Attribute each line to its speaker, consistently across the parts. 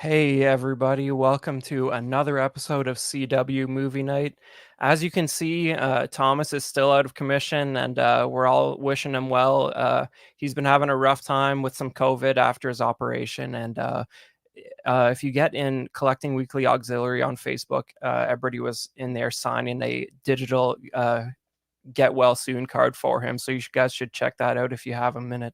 Speaker 1: Hey everybody, welcome to another episode of CW Movie Night. As you can see, Thomas is still out of commission and we're all wishing him well. He's been having a rough time with some COVID after his operation. And if you get in Collecting Weekly Auxiliary on Facebook, everybody was in there signing a digital get well soon card for him. So you guys should check that out if you have a minute.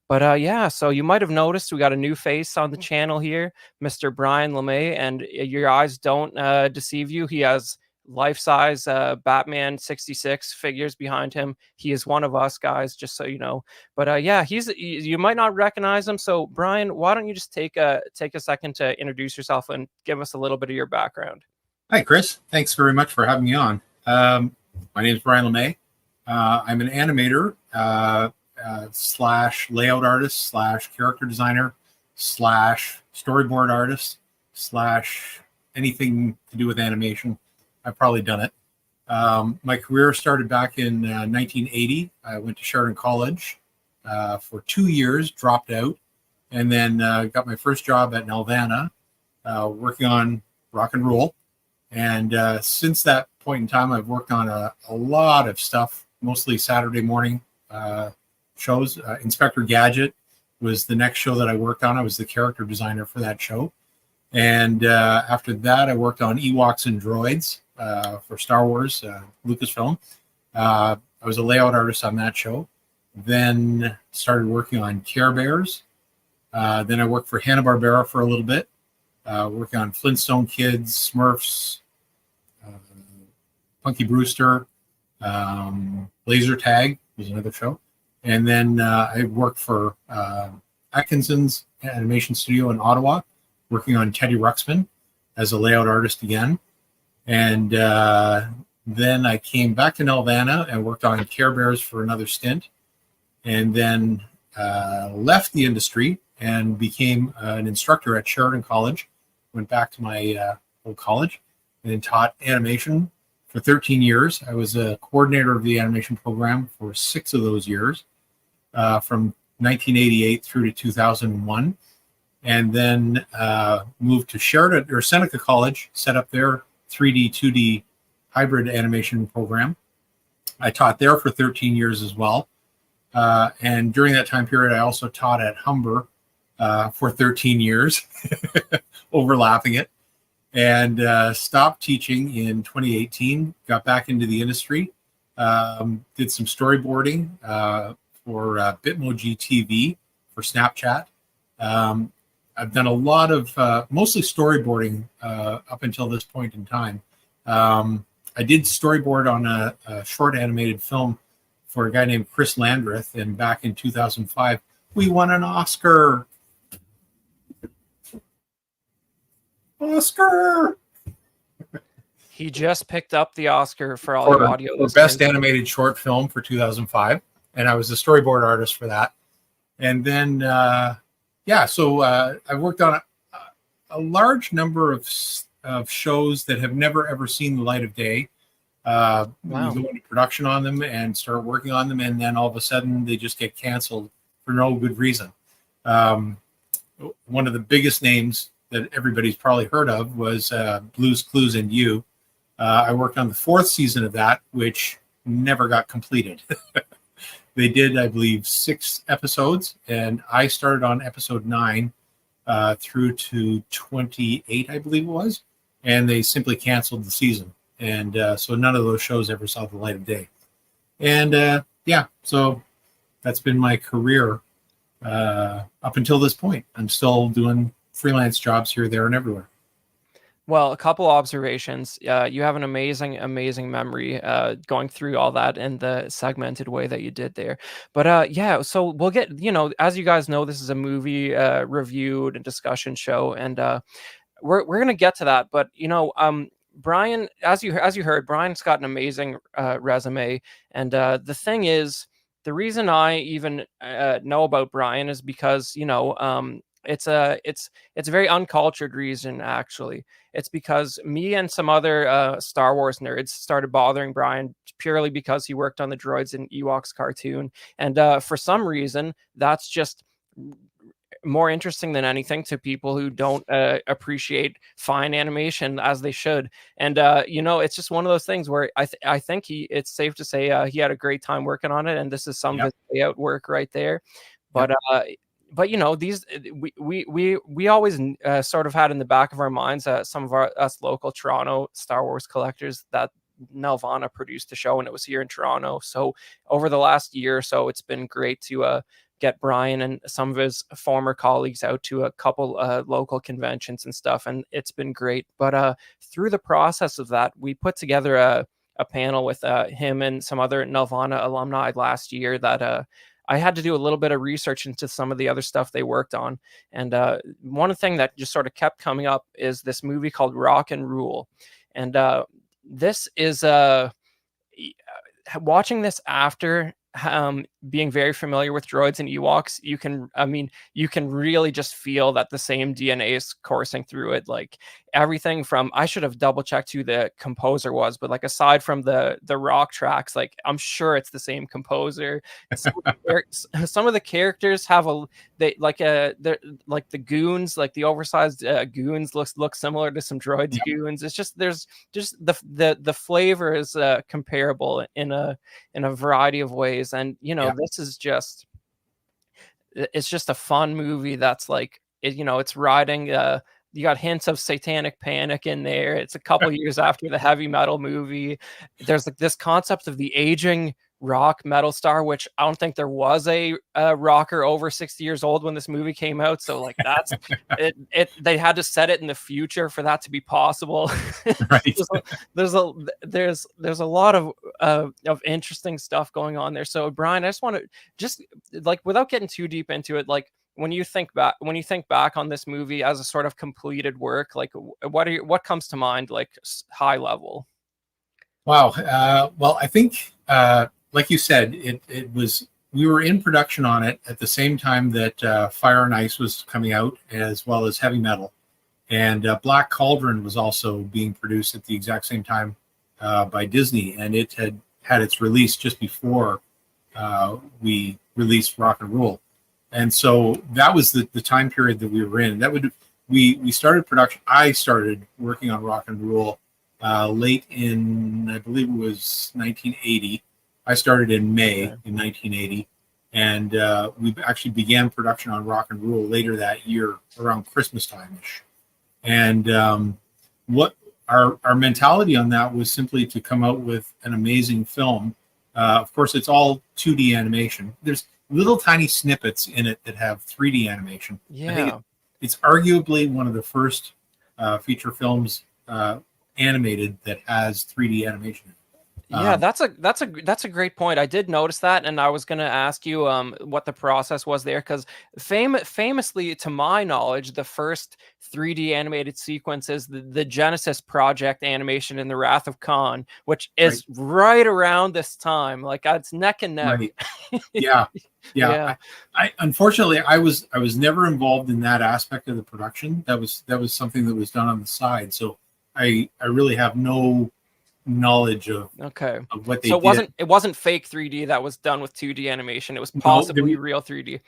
Speaker 1: But yeah, so you might have noticed we got a new face on the channel here, Mr. Brian Lemay, and your eyes don't deceive you. He has life-size Batman 66 figures behind him. He is one of us guys, just so you know. But yeah, you might not recognize him. So Brian, why don't you just take a second to introduce yourself and give us a little bit of your background?
Speaker 2: Hi, Chris. Thanks very much for having me on. My name is Brian Lemay. I'm an animator slash layout artist slash character designer slash storyboard artist slash anything to do with animation. I've probably done it. My career started back in 1980. I went to Sheridan College for 2 years, dropped out, and then got my first job at Nelvana working on rock and roll. And since that point in time, I've worked on a lot of stuff, mostly Saturday morning shows. Inspector Gadget was the next show that I worked on. I was the character designer for that show. And after that, I worked on Ewoks and Droids for Star Wars, Lucasfilm. I was a layout artist on that show. Then started working on Care Bears. Then I worked for Hanna-Barbera for a little bit, working on Flintstone Kids, Smurfs, Punky Brewster, Laser Tag was another show. And then I worked for Atkinson's Animation Studio in Ottawa, working on Teddy Ruxpin as a layout artist again. And then I came back to Nelvana and worked on Care Bears for another stint. And then left the industry and became an instructor at Sheridan College. Went back to my old college and taught animation for 13 years. I was a coordinator of the animation program for 6 of those years, from 1988 through to 2001. And then moved to Sheridan or Seneca College, set up their 3D, 2D hybrid animation program. I taught there for 13 years as well. And during that time period, I also taught at Humber for 13 years, overlapping it, and stopped teaching in 2018, got back into the industry, did some storyboarding for Bitmoji TV for Snapchat. I've done a lot of mostly storyboarding up until this point in time. I did storyboard on a short animated film for a guy named Chris Landreth, and back in 2005, we won an Oscar. Oscar!
Speaker 1: He just picked up the Oscar for all your audio
Speaker 2: for Best Animated Short Film for 2005, and I was the storyboard artist for that. And then, so I worked on a large number of shows that have never, ever seen the light of day. Wow. You go into production on them and start working on them, and then all of a sudden they just get canceled for no good reason. One of the biggest names that everybody's probably heard of was Blue's Clues and You. I worked on the 4th season of that, which never got completed. They did, I believe, 6 episodes, and I started on episode 9 through to 28, I believe it was, and they simply canceled the season. And so none of those shows ever saw the light of day. And so that's been my career up until this point. I'm still doing freelance jobs here, there, and everywhere.
Speaker 1: Well, a couple observations. You have an amazing memory going through all that in the segmented way that you did there. But so we'll get, as you guys know, this is a movie review and discussion show, and we're going to get to that. But, Brian, as you heard, Brian's got an amazing resume. And the thing is, the reason I even know about Brian is because, it's a very uncultured reason, actually. It's because me and some other Star Wars nerds started bothering Brian purely because he worked on the Droids and Ewoks cartoon. And for some reason, that's just more interesting than anything to people who don't appreciate fine animation as they should. And it's just one of those things where I think it's safe to say he had a great time working on it, and this is some of
Speaker 2: Yep.
Speaker 1: his layout work right there. But
Speaker 2: Yep.
Speaker 1: these we always sort of had in the back of our minds some of us local Toronto Star Wars collectors that Nelvana produced the show, and it was here in Toronto. So over the last year or so, it's been great to get Brian and some of his former colleagues out to a couple local conventions and stuff, and it's been great. But through the process of that, we put together a panel with him and some other Nelvana alumni last year that I had to do a little bit of research into some of the other stuff they worked on. And one thing that just sort of kept coming up is this movie called Rock and Rule. And this is watching this after being very familiar with droids and Ewoks, you can really just feel that the same DNA is coursing through it. Like everything from, I should have double checked who the composer was, but like aside from the rock tracks, like I'm sure it's the same composer. Some of the characters have they're like the goons, like the oversized goons look similar to some droids goons. It's just there's just the flavor is comparable in a variety of ways. And this is just, it's just a fun movie that's like it's riding you got hints of Satanic Panic in there. It's a couple years after the heavy metal movie. There's like this concept of the aging rock metal star, which I don't think there was a rocker over 60 years old when this movie came out. So like that's it they had to set it in the future for that to be possible.
Speaker 2: Right.
Speaker 1: there's a lot of interesting stuff going on there. So Brian, I just want to just like, without getting too deep into it, like when you think back on this movie as a sort of completed work, like what comes to mind, like high level?
Speaker 2: Wow. Well, I think, like you said, we were in production on it at the same time that Fire and Ice was coming out, as well as Heavy Metal. And Black Cauldron was also being produced at the exact same time by Disney. And it had its release just before we released Rock and Roll. And so that was the time period that we were in. We started production. I started working on Rock and Roll late in, I believe it was 1980. I started in May in 1980, and we actually began production on Rock and Roll later that year, around Christmas time-ish. And what our mentality on that was simply to come out with an amazing film. Of course, it's all 2D animation. There's little tiny snippets in it that have 3D animation.
Speaker 1: Yeah,
Speaker 2: I think it's arguably one of the first feature films animated that has 3D animation.
Speaker 1: Yeah, that's a great point. I did notice that, and I was going to ask you what the process was there, because famously, to my knowledge, the first 3D animated sequence is the Genesis Project animation in the Wrath of Khan, which is right around this time. Like it's neck and neck.
Speaker 2: Right. Yeah. I unfortunately I was never involved in that aspect of the production. That was something that was done on the side. So I really have no knowledge of what they did.
Speaker 1: It wasn't fake 3D that was done with 2D animation. It was possibly real 3D.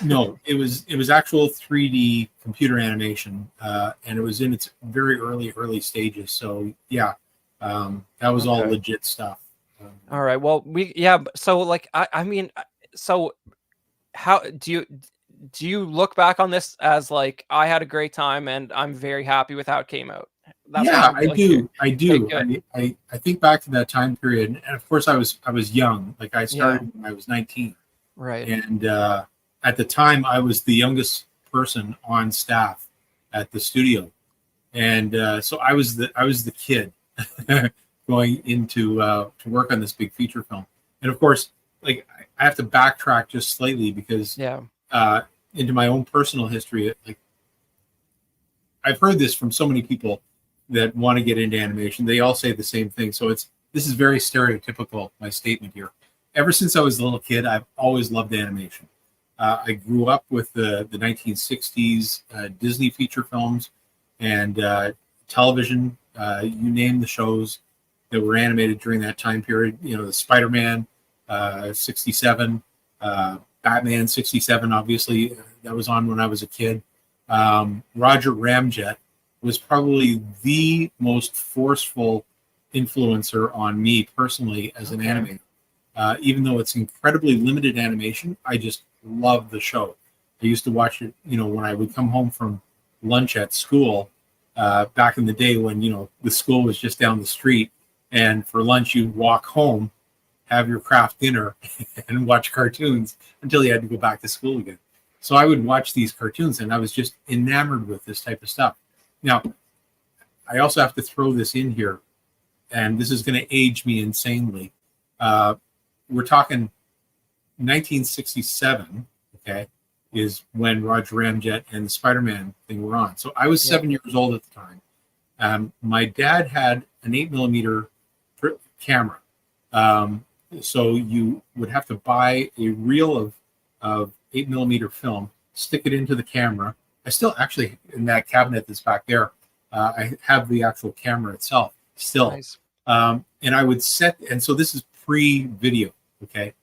Speaker 2: No, it was actual 3D computer animation, and it was in its very early stages. So yeah, that was all legit stuff.
Speaker 1: All right. Well, so like I mean, so how do you look back on this as like, I had a great time and I'm very happy with how it came out?
Speaker 2: I do. I think back to that time period, and of course I was young. Like I started when I was 19.
Speaker 1: Right.
Speaker 2: And at the time I was the youngest person on staff at the studio. And so I was the kid going into to work on this big feature film. And of course, like I have to backtrack just slightly because into my own personal history, like I've heard this from so many people that want to get into animation. They all say the same thing. So this is very stereotypical, my statement here. Ever since I was a little kid, I've always loved animation. I grew up with the 1960s Disney feature films and television. You name the shows that were animated during that time period. You know, the Spider-Man, 67, Batman, 67, obviously. that was on when I was a kid. Roger Ramjet was probably the most forceful influencer on me personally as an animator. Even though it's incredibly limited animation, I just love the show. I used to watch it, when I would come home from lunch at school back in the day when, the school was just down the street. And for lunch, you'd walk home, have your craft dinner, and watch cartoons until you had to go back to school again. So I would watch these cartoons, and I was just enamored with this type of stuff. Now, I also have to throw this in here, and this is going to age me insanely. We're talking 1967, okay, is when Roger Ramjet and the Spider-Man thing were on. So I was 7 years old at the time. My dad had an 8mm camera. So you would have to buy a reel of 8mm film, stick it into the camera. I still actually, in that cabinet that's back there, I have the actual camera itself still.
Speaker 1: Nice.
Speaker 2: And I would set, and so this is pre-video, okay?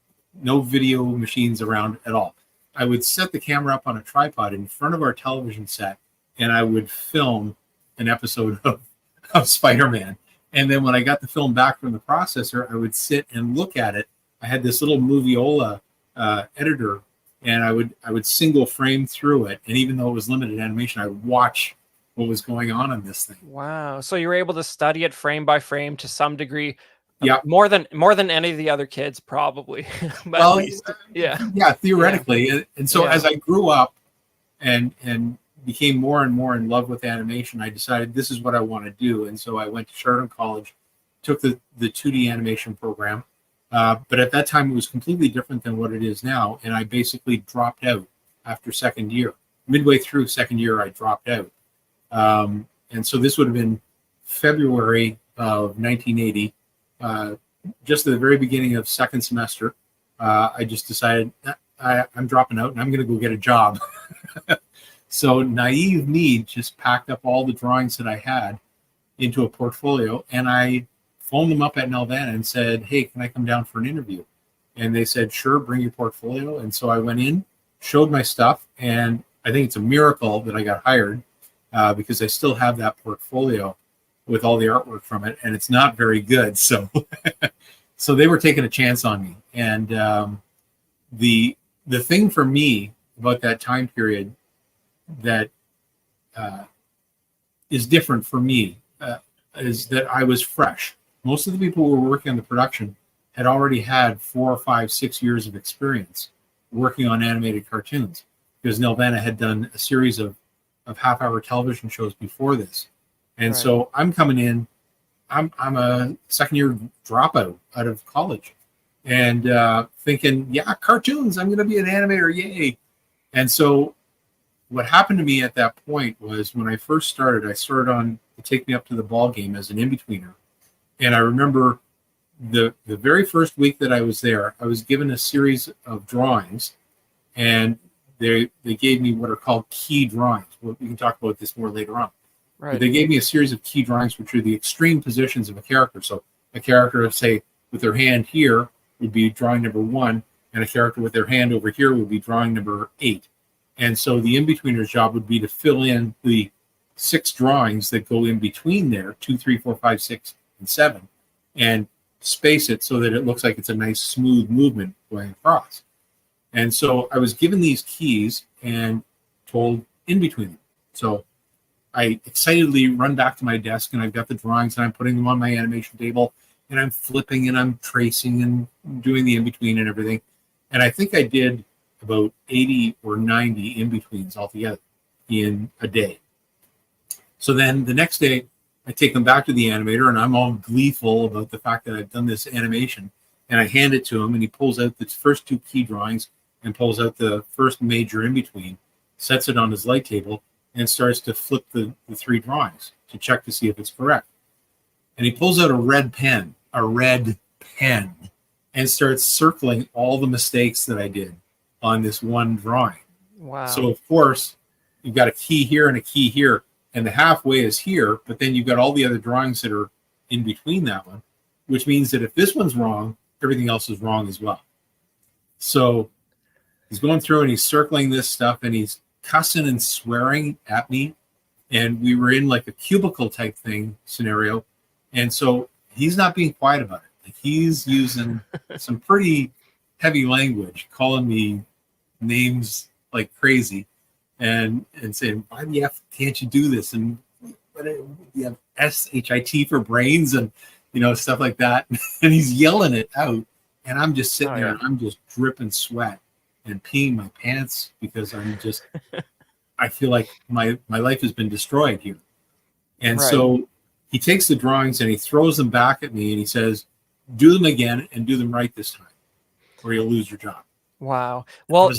Speaker 2: No video machines around at all. I would set the camera up on a tripod in front of our television set, and I would film an episode of Spider-Man. And then when I got the film back from the processor, I would sit and look at it. I had this little Moviola editor, and I would single frame through it. And even though it was limited animation, I would watch what was going on in this thing.
Speaker 1: Wow. So you were able to study it frame by frame to some degree.
Speaker 2: Yeah.
Speaker 1: More than any of the other kids, probably. But
Speaker 2: well,
Speaker 1: at least, yeah,
Speaker 2: theoretically. Yeah. And so as I grew up and became more and more in love with animation, I decided this is what I want to do. And so I went to Chardon College, took the 2D animation program. But at that time, it was completely different than what it is now. And I basically dropped out after second year. Midway through second year, I dropped out. And so this would have been February of 1980. Just at the very beginning of second semester, I just decided I'm dropping out and I'm going to go get a job. So naive me just packed up all the drawings that I had into a portfolio, and I phoned them up at Nelvana and said, hey, can I come down for an interview? And they said, sure, bring your portfolio. And so I went in, showed my stuff, and I think it's a miracle that I got hired because I still have that portfolio with all the artwork from it, and it's not very good. So so they were taking a chance on me. And the thing for me about that time period that is different for me is that I was fresh. Most of the people who were working on the production had already had 4 or 5, 6 years of experience working on animated cartoons, because Nelvana had done a series of half-hour television shows before this. And
Speaker 1: Right.
Speaker 2: So I'm coming in, I'm a second-year dropout out of college, and thinking, yeah, cartoons, I'm going to be an animator, yay. And so what happened to me at that point was when I first started, I started on to Take Me Up to the Ball Game as an in-betweener. And I remember the very first week that I was there, I was given a series of drawings, and they gave me what are called key drawings. We can talk about this more later on.
Speaker 1: Right.
Speaker 2: But they gave me a series of key drawings, which are the extreme positions of a character. So a character, say, with their hand here would be drawing number 1, and a character with their hand over here would be drawing number 8. And so the in-betweener's job would be to fill in the 6 drawings that go in between there, 2, 3, 4, 5, 6, and 7, and space it so that it looks like it's a nice smooth movement going across. And so I was given these keys and told in between them. So I excitedly run back to my desk, and I've got the drawings, and I'm putting them on my animation table, and I'm flipping and I'm tracing and doing the in-between and everything. And I think I did about 80 or 90 in-betweens altogether in a day. So then the next day, I take them back to the animator, and I'm all gleeful about the fact that I've done this animation. And I hand it to him, and he pulls out the first 2 key drawings and pulls out the first major in-between, sets it on his light table, and starts to flip the 3 drawings to check to see if it's correct. And he pulls out a red pen, and starts circling all the mistakes that I did on this one drawing.
Speaker 1: Wow.
Speaker 2: So, of course, you've got a key here and a key here, and the halfway is here, but then you've got all the other drawings that are in between that one, which means that if this one's wrong, everything else is wrong as well. So He's going through and he's circling this stuff and he's cussing and swearing at me. And we were in like a cubicle type thing scenario. And so he's not being quiet about it. Like he's using some pretty heavy language, calling me names like crazy and saying, why the F can't you do this? And you have SHIT for brains and, stuff like that. And he's yelling it out. And I'm just sitting there and I'm just dripping sweat and peeing my pants because I feel like my life has been destroyed here. And so he takes the drawings and he throws them back at me and he says, do them again and do them right this time or you'll lose your job.
Speaker 1: Wow. Well,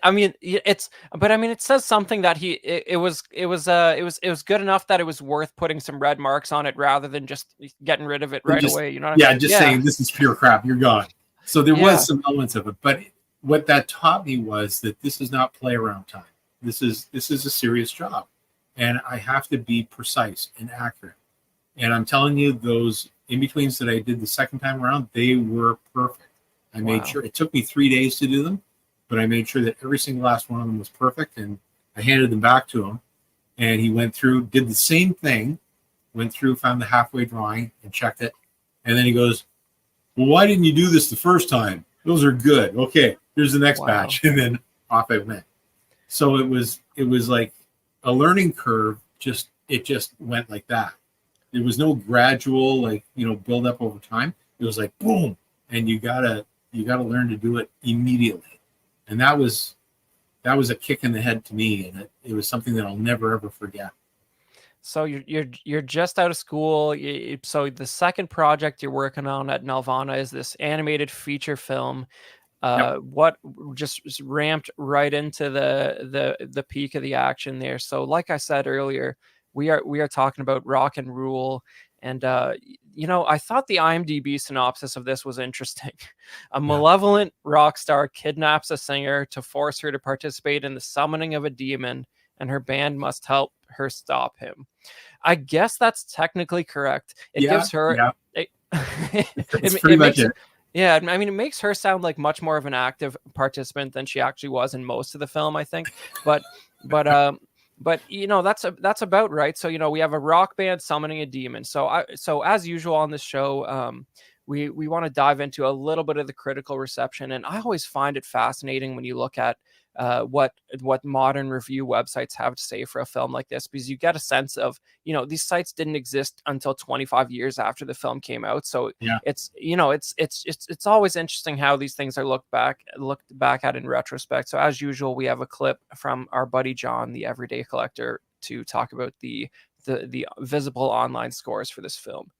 Speaker 1: I mean, it says something that it was good enough that it was worth putting some red marks on it rather than just getting rid of it right away. You know what I mean?
Speaker 2: Saying this is pure crap. You're gone. So there was some elements of it, but what that taught me was that this is not play around time. This is a serious job, and I have to be precise and accurate. And I'm telling you, those in-betweens that I did the second time around, they were perfect. I made sure it took me 3 days to do them, but I made sure that every single last one of them was perfect. And I handed them back to him and he went through, did the same thing, went through, found the halfway drawing and checked it. And then he goes, well, why didn't you do this the first time? Those are good. Okay, here's the next batch. And then off I went. So it was like a learning curve. It just went like that. There was no gradual, build up over time. It was like, boom. And you gotta learn to do it immediately. And that was a kick in the head to me. And it was something that I'll never, ever forget.
Speaker 1: So you're just out of school. So the second project you're working on at Nelvana is this animated feature film. What just ramped right into the peak of the action there. So like I said earlier, we are talking about Rock and Rule. And, I thought the IMDb synopsis of this was interesting. A malevolent rock star kidnaps a singer to force her to participate in the summoning of a demon, and her band must help her stop him. I guess that's technically correct. It gives her... Yeah.
Speaker 2: It's pretty much it.
Speaker 1: Yeah, I mean, it makes her sound like much more of an active participant than she actually was in most of the film, I think. But that's about right. So we have a rock band summoning a demon. So as usual on this show, we want to dive into a little bit of the critical reception, and I always find it fascinating when you look at what modern review websites have to say for a film like this, because you get a sense of these sites didn't exist until 25 years after the film came out. So it's always interesting how these things are looked back at in retrospect. So as usual, we have a clip from our buddy John, the Everyday Collector, to talk about the visible online scores for this film.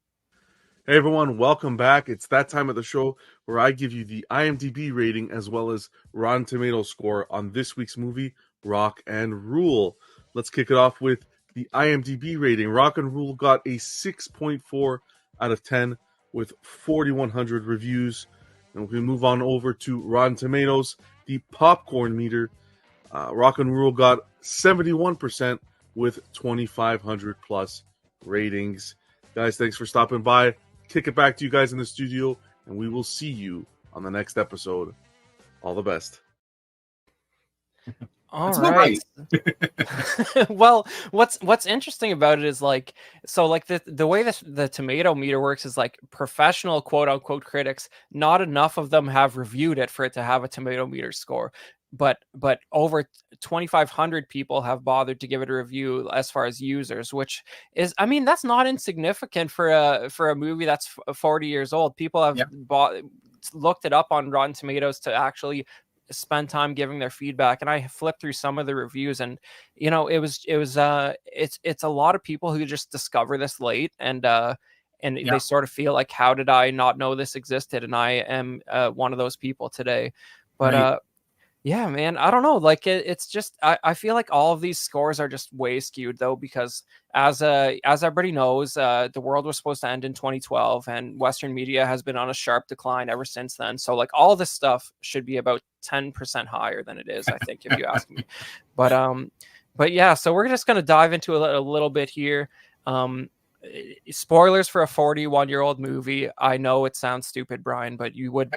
Speaker 3: Hey everyone, welcome back. It's that time of the show where I give you the IMDb rating as well as Rotten Tomatoes score on this week's movie, Rock and Rule. Let's kick it off with the IMDb rating. Rock and Rule got a 6.4 out of 10 with 4,100 reviews. And we move on over to Rotten Tomatoes, the popcorn meter. Rock and Rule got 71% with 2,500 plus ratings. Guys, thanks for stopping by. Kick it back to you guys in the studio, and we will see you on the next episode. All the best.
Speaker 1: All right. Well, what's interesting about it is the way the tomato meter works is like professional quote unquote critics. Not enough of them have reviewed it for it to have a tomato meter score. But over 2,500 people have bothered to give it a review as far as users, which is, I mean, that's not insignificant for a movie that's 40 years old. People have looked it up on Rotten Tomatoes to actually spend time giving their feedback. And I flipped through some of the reviews, and it's a lot of people who just discover this late, and they sort of feel like, how did I not know this existed? And I am one of those people today. But yeah, man, I don't know. Like it's just, I feel like all of these scores are just way skewed though, because as everybody knows, the world was supposed to end in 2012, and Western media has been on a sharp decline ever since then. So like all this stuff should be about 10% higher than it is, I think, if you ask me. But yeah, so we're just going to dive into a little bit here. spoilers for a 41-year-old movie. I know it sounds stupid, Brian, but you would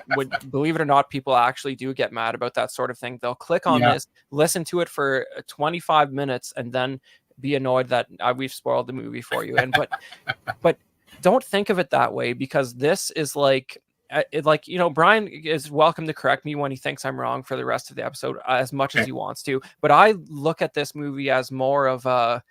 Speaker 1: believe it or not, people actually do get mad about that sort of thing. They'll click on
Speaker 2: Yeah.
Speaker 1: this, listen to it for 25 minutes, and then be annoyed that we've spoiled the movie for you. And but don't think of it that way, because this is like Brian is welcome to correct me when he thinks I'm wrong for the rest of the episode as much as he wants to, but I look at this movie as more of a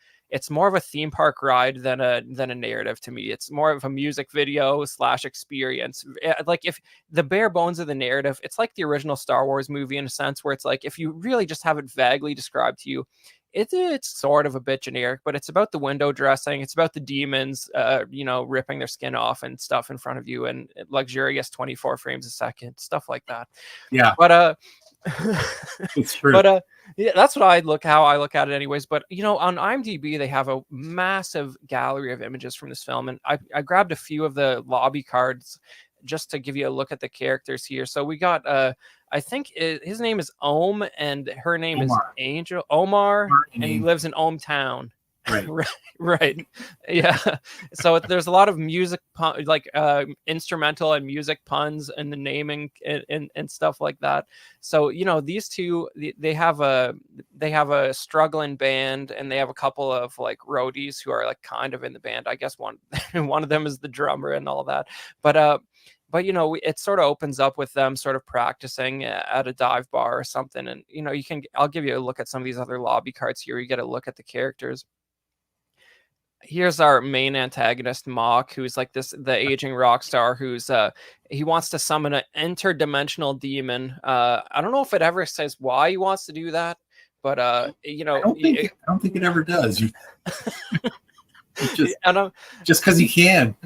Speaker 1: theme park ride than a narrative to me. It's more of a music video / experience. Like, if the bare bones of the narrative, it's like the original Star Wars movie in a sense, where it's like, if you really just have it vaguely described to you, it's sort of a bit generic, but it's about the window dressing. It's about the demons, ripping their skin off and stuff in front of you, and luxurious 24 frames a second, stuff like that.
Speaker 2: Yeah.
Speaker 1: But
Speaker 2: it's true.
Speaker 1: But yeah, that's how I look at it anyways. But on IMDb, they have a massive gallery of images from this film, and I grabbed a few of the lobby cards just to give you a look at the characters here. So we got I think his name is Ohm, and her name is Angel. Omar, and he lives in Ohm Town.
Speaker 2: Right.
Speaker 1: Right. Yeah. So there's a lot of music, instrumental and music puns in the naming and stuff like that. So these two, they have a struggling band, and they have a couple of like roadies who are like kind of in the band. I guess one of them is the drummer and all that. But it sort of opens up with them sort of practicing at a dive bar or something. And I'll give you a look at some of these other lobby cards here. You get a look at the characters. Here's our main antagonist, Mock, who's like the aging rock star who's he wants to summon an interdimensional demon. I don't know if it ever says why he wants to do that, but I don't
Speaker 2: think it ever does. Just because he can.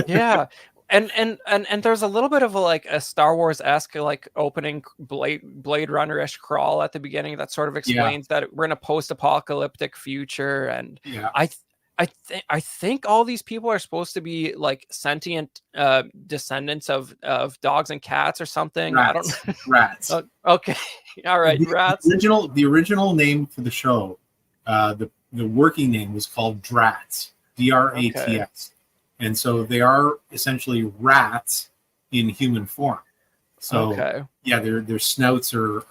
Speaker 1: Yeah. And there's a little bit of a Star Wars-esque like opening Blade Runner-ish crawl at the beginning that sort of explains that we're in a post-apocalyptic future. And I think all these people are supposed to be like sentient descendants of dogs and cats or something.
Speaker 2: Rats.
Speaker 1: I don't.
Speaker 2: Rats.
Speaker 1: Okay. All right. Rats.
Speaker 2: The original name for the show, the working name was called Drats. Drats.
Speaker 1: Okay.
Speaker 2: And so they are essentially rats in human form. So their snouts are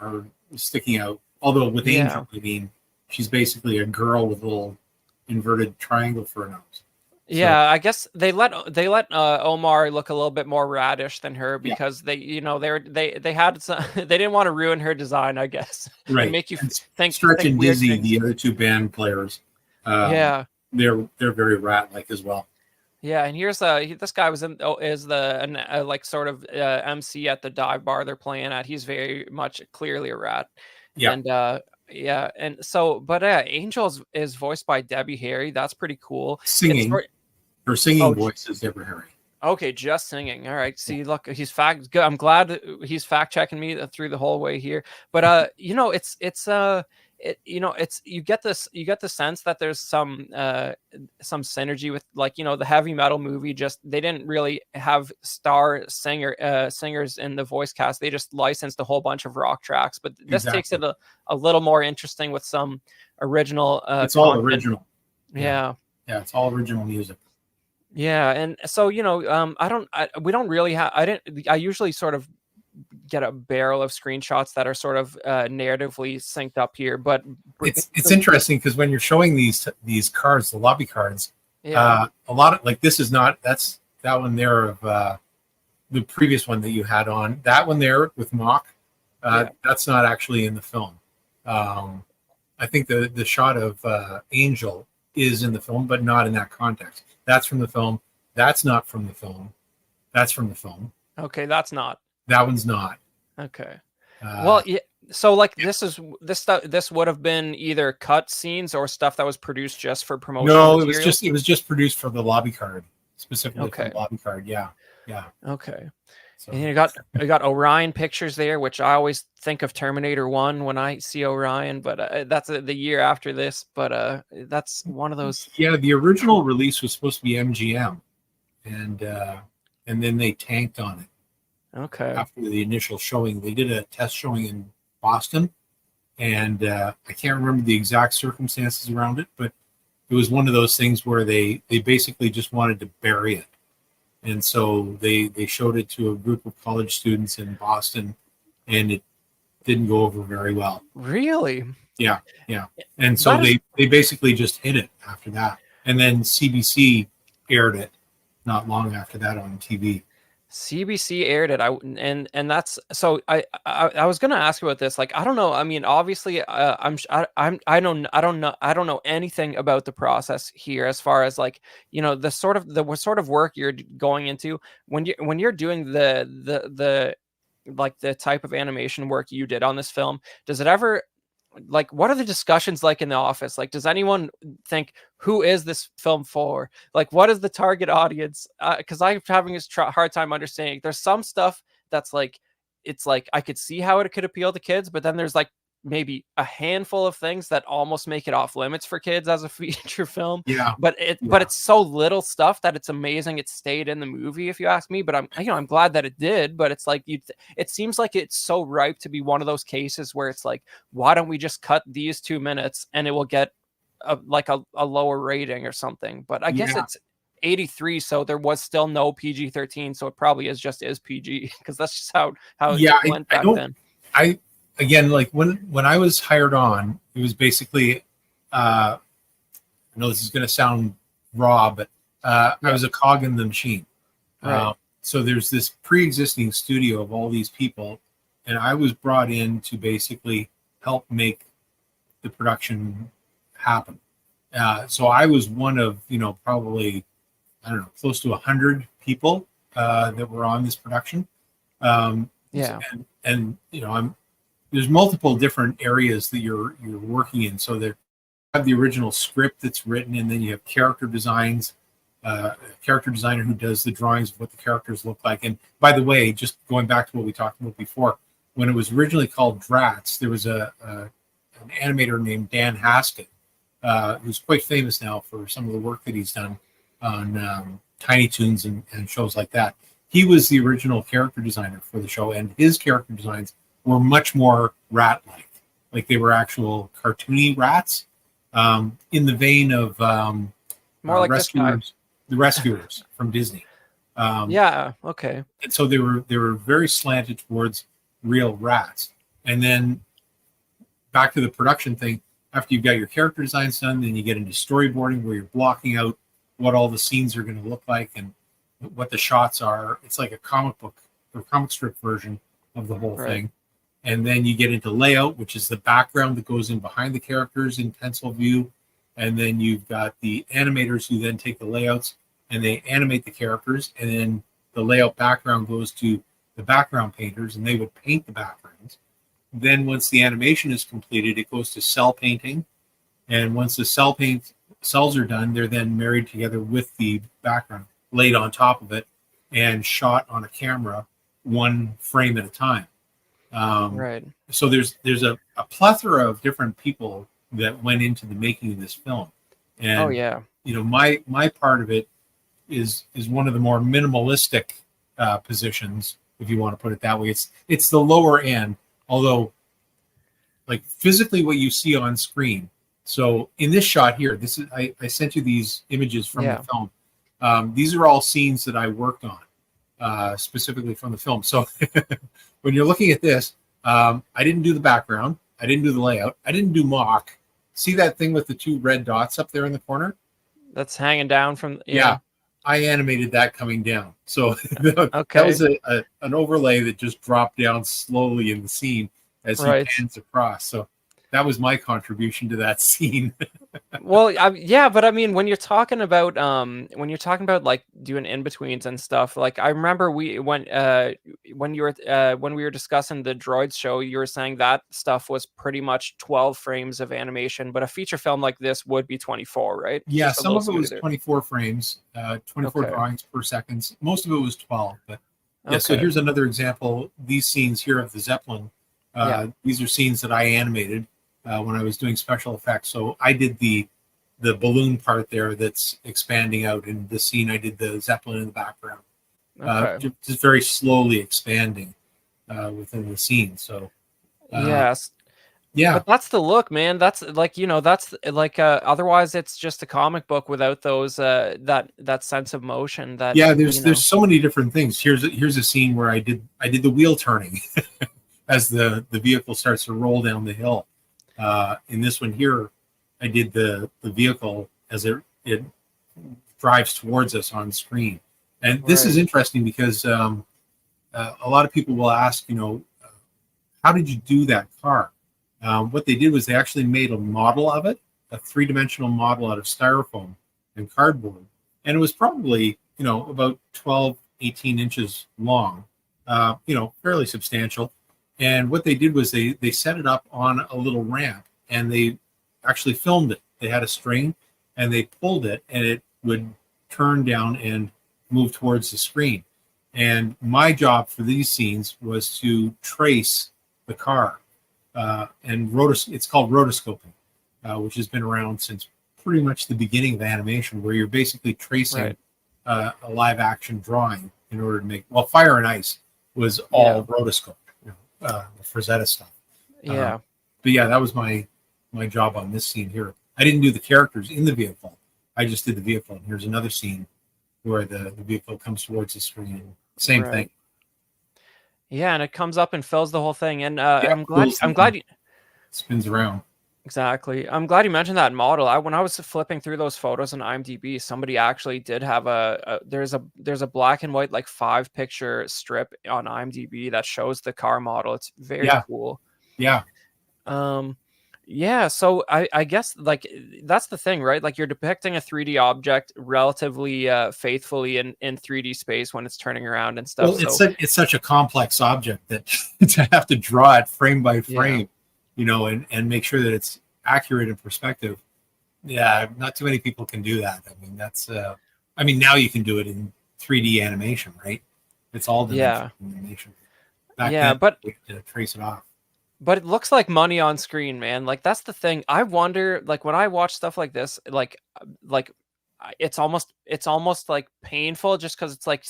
Speaker 2: sticking out. Although with Angel, I mean, she's basically a girl with a little inverted triangle for a nose.
Speaker 1: Yeah, I guess they let Omar look a little bit more radish than her, because they had some, they didn't want to ruin her design, I guess.
Speaker 2: Right.
Speaker 1: And make you think.
Speaker 2: Stretch and Dizzy, the other two band players. They're very rat-like as well.
Speaker 1: Yeah, and here's this guy is the MC at the dive bar they're playing at. He's very much clearly a rat.
Speaker 2: Yeah.
Speaker 1: And and so, but Angel is voiced by Debbie Harry. That's pretty cool.
Speaker 2: Her singing voice is Debbie Harry.
Speaker 1: Okay, just singing. All right. See, look, good. I'm glad he's fact checking me through the whole way here. But you get the sense that there's some synergy with the heavy metal movie. Just they didn't really have singers in the voice cast. They just licensed a whole bunch of rock tracks. But this takes it a little more interesting with some original.
Speaker 2: It's all original.
Speaker 1: Yeah,
Speaker 2: it's all original music.
Speaker 1: Yeah, and so we don't really have. I usually sort of get a barrel of screenshots that are sort of narratively synced up here, but
Speaker 2: it's interesting because when you're showing these cards, the lobby cards, a lot of this is not that one there of the previous one that you had on, that one there with Mock, that's not actually in the film. I think the shot of Angel is in the film, but not in that context. That's from the film. That's not from the film. That's from the film.
Speaker 1: Okay, that's not.
Speaker 2: That one's not.
Speaker 1: Okay. So this would have been either cut scenes or stuff that was produced just for promotion.
Speaker 2: No, it was just produced for the lobby card, specifically for the lobby card. Yeah.
Speaker 1: Okay. So, and you got Orion Pictures there, which I always think of Terminator 1 when I see Orion, but that's the year after this. But that's one of those.
Speaker 2: Yeah, the original release was supposed to be MGM, and then they tanked on it.
Speaker 1: Okay.
Speaker 2: After the initial showing, they did a test showing in Boston, and I can't remember the exact circumstances around it, but it was one of those things where they basically just wanted to bury it. And so they showed it to a group of college students in Boston, and it didn't go over very well.
Speaker 1: Really?
Speaker 2: Yeah. And so
Speaker 1: That is
Speaker 2: they basically just hid it after that. And then CBC aired it not long after that on TV.
Speaker 1: CBC aired it. And that's so I was gonna ask you about this. Like, I don't know. I mean, obviously, I don't know anything about the process here as far as like, you know, the sort of work you're going into when you're doing the like the type of animation work you did on this film. Does it ever, like, what are the discussions like in the office? Like, does anyone think, who is this film for? Like, what is the target audience? Because I'm having a hard time understanding. There's some stuff that's like, it's like I could see how it could appeal to kids, but then there's like maybe a handful of things that almost make it off limits for kids as a feature film.
Speaker 2: Yeah.
Speaker 1: But it's so little stuff that it's amazing it stayed in the movie, if you ask me. But I'm glad that it did. But it's like it seems like it's so ripe to be one of those cases where it's like, why don't we just cut these 2 minutes and it will get a lower rating or something? But I guess it's 83, so there was still no PG-13, so it probably is PG, because that's just how it went back then.
Speaker 2: Again, like when I was hired on, it was basically, I know this is going to sound raw, but I was a cog in the machine.
Speaker 1: Right.
Speaker 2: So there's this pre-existing studio of all these people, and I was brought in to basically help make the production happen. So I was one of, probably, I don't know, close to 100 people that were on this production. And there's multiple different areas that you're working in. So there have the original script that's written, and then you have character designs, a character designer who does the drawings of what the characters look like. And by the way, just going back to what we talked about before, when it was originally called Drats, there was an animator named Dan Haskett, who's quite famous now for some of the work that he's done on Tiny Toons and shows like that. He was the original character designer for the show, and his character designs were much more rat-like. Like they were actual cartoony rats, in the vein of
Speaker 1: more like
Speaker 2: Rescuers, the Rescuers from Disney.
Speaker 1: Okay.
Speaker 2: And so they were very slanted towards real rats. And then back to the production thing, after you've got your character designs done, then you get into storyboarding where you're blocking out what all the scenes are going to look like and what the shots are. It's like a comic book or comic strip version of the whole thing. And then you get into layout, which is the background that goes in behind the characters in pencil view. And then you've got the animators who then take the layouts and they animate the characters. And then the layout background goes to the background painters, and they would paint the backgrounds. Then once the animation is completed, it goes to cell painting. And once the cells are done, they're then married together with the background, laid on top of it, and shot on a camera one frame at a time. So there's a plethora of different people that went into the making of this film. And my part of it is one of the more minimalistic positions, if you want to put it that way. It's the lower end, although like physically what you see on screen. So in this shot here, this is I sent you these images from the film. These are all scenes that I worked on specifically from the film. So when you're looking at this, I didn't do the background. I didn't do the layout. I didn't do mock. See that thing with the two red dots up there in the corner?
Speaker 1: That's hanging down from...
Speaker 2: Yeah. I animated that coming down. So that was an overlay that just dropped down slowly in the scene as he pans across. So that was my contribution to that scene.
Speaker 1: Well, but I mean, when you're talking about like doing in-betweens and stuff, like I remember when we were discussing the Droids show, you were saying that stuff was pretty much 12 frames of animation, but a feature film like this would be 24, right?
Speaker 2: Yeah, some of it was 24 frames, 24 drawings per second. Most of it was 12, but yeah. So here's another example. These scenes here of the Zeppelin, these are scenes that I animated when I was doing special effects. So I did the balloon part there that's expanding out. In the scene, I did the Zeppelin in the background. Just very slowly expanding within the scene. So
Speaker 1: yes.
Speaker 2: Yeah,
Speaker 1: But that's the look, man. That's like, that's like, otherwise it's just a comic book without those that sense of motion that,
Speaker 2: yeah. There's so many different things. Here's a scene where I did the wheel turning as the vehicle starts to roll down the hill. In this one here, I did the vehicle as it drives towards us on screen. And this is
Speaker 1: Right.
Speaker 2: interesting because a lot of people will ask, how did you do that car? What they did was they actually made a model of it, a three-dimensional model out of styrofoam and cardboard. And it was probably, about 12, 18 inches long, fairly substantial. And what they did was they set it up on a little ramp and they actually filmed it. They had a string and they pulled it and it would turn down and move towards the screen. And my job for these scenes was to trace the car. And it's called rotoscoping, which has been around since pretty much the beginning of animation, where you're basically tracing a live action drawing in order to make. Well, Fire and Ice was all rotoscope, the Frazetta stuff.
Speaker 1: Yeah.
Speaker 2: But yeah, that was my job on this scene here. I didn't do the characters in the vehicle. I just did the vehicle. And here's another scene where the vehicle comes towards the screen. Same thing.
Speaker 1: Yeah, and it comes up and fills the whole thing. And
Speaker 2: Yeah,
Speaker 1: I'm glad you
Speaker 2: spins around.
Speaker 1: Exactly. I'm glad you mentioned that model. When I was flipping through those photos on IMDb, somebody actually did have there's a black and white like 5-picture strip on IMDb that shows the car model. It's very cool.
Speaker 2: Yeah.
Speaker 1: Yeah, so I guess like that's the thing, right? Like you're depicting a 3D object relatively faithfully in 3D space when it's turning around and stuff.
Speaker 2: Well, it's such a complex object that to have to draw it frame by frame, and make sure that it's accurate in perspective. Yeah, not too many people can do that. I mean, now you can do it in 3D animation, right? It's all dimensional animation. Back then,
Speaker 1: but
Speaker 2: we had to trace it off.
Speaker 1: But it looks like money on screen, man. Like that's the thing. I wonder, like when I watch stuff like this, like it's almost like painful just because it's like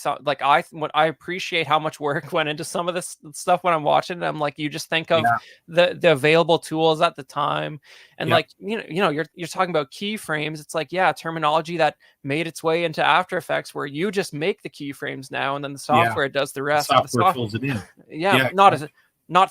Speaker 1: when I appreciate how much work went into some of this stuff when I'm watching it. I'm like, you just think of the available tools at the time, and like you're talking about keyframes. It's like terminology that made its way into After Effects, where you just make the keyframes now, and then the software does the rest.
Speaker 2: The software fills it in.
Speaker 1: Not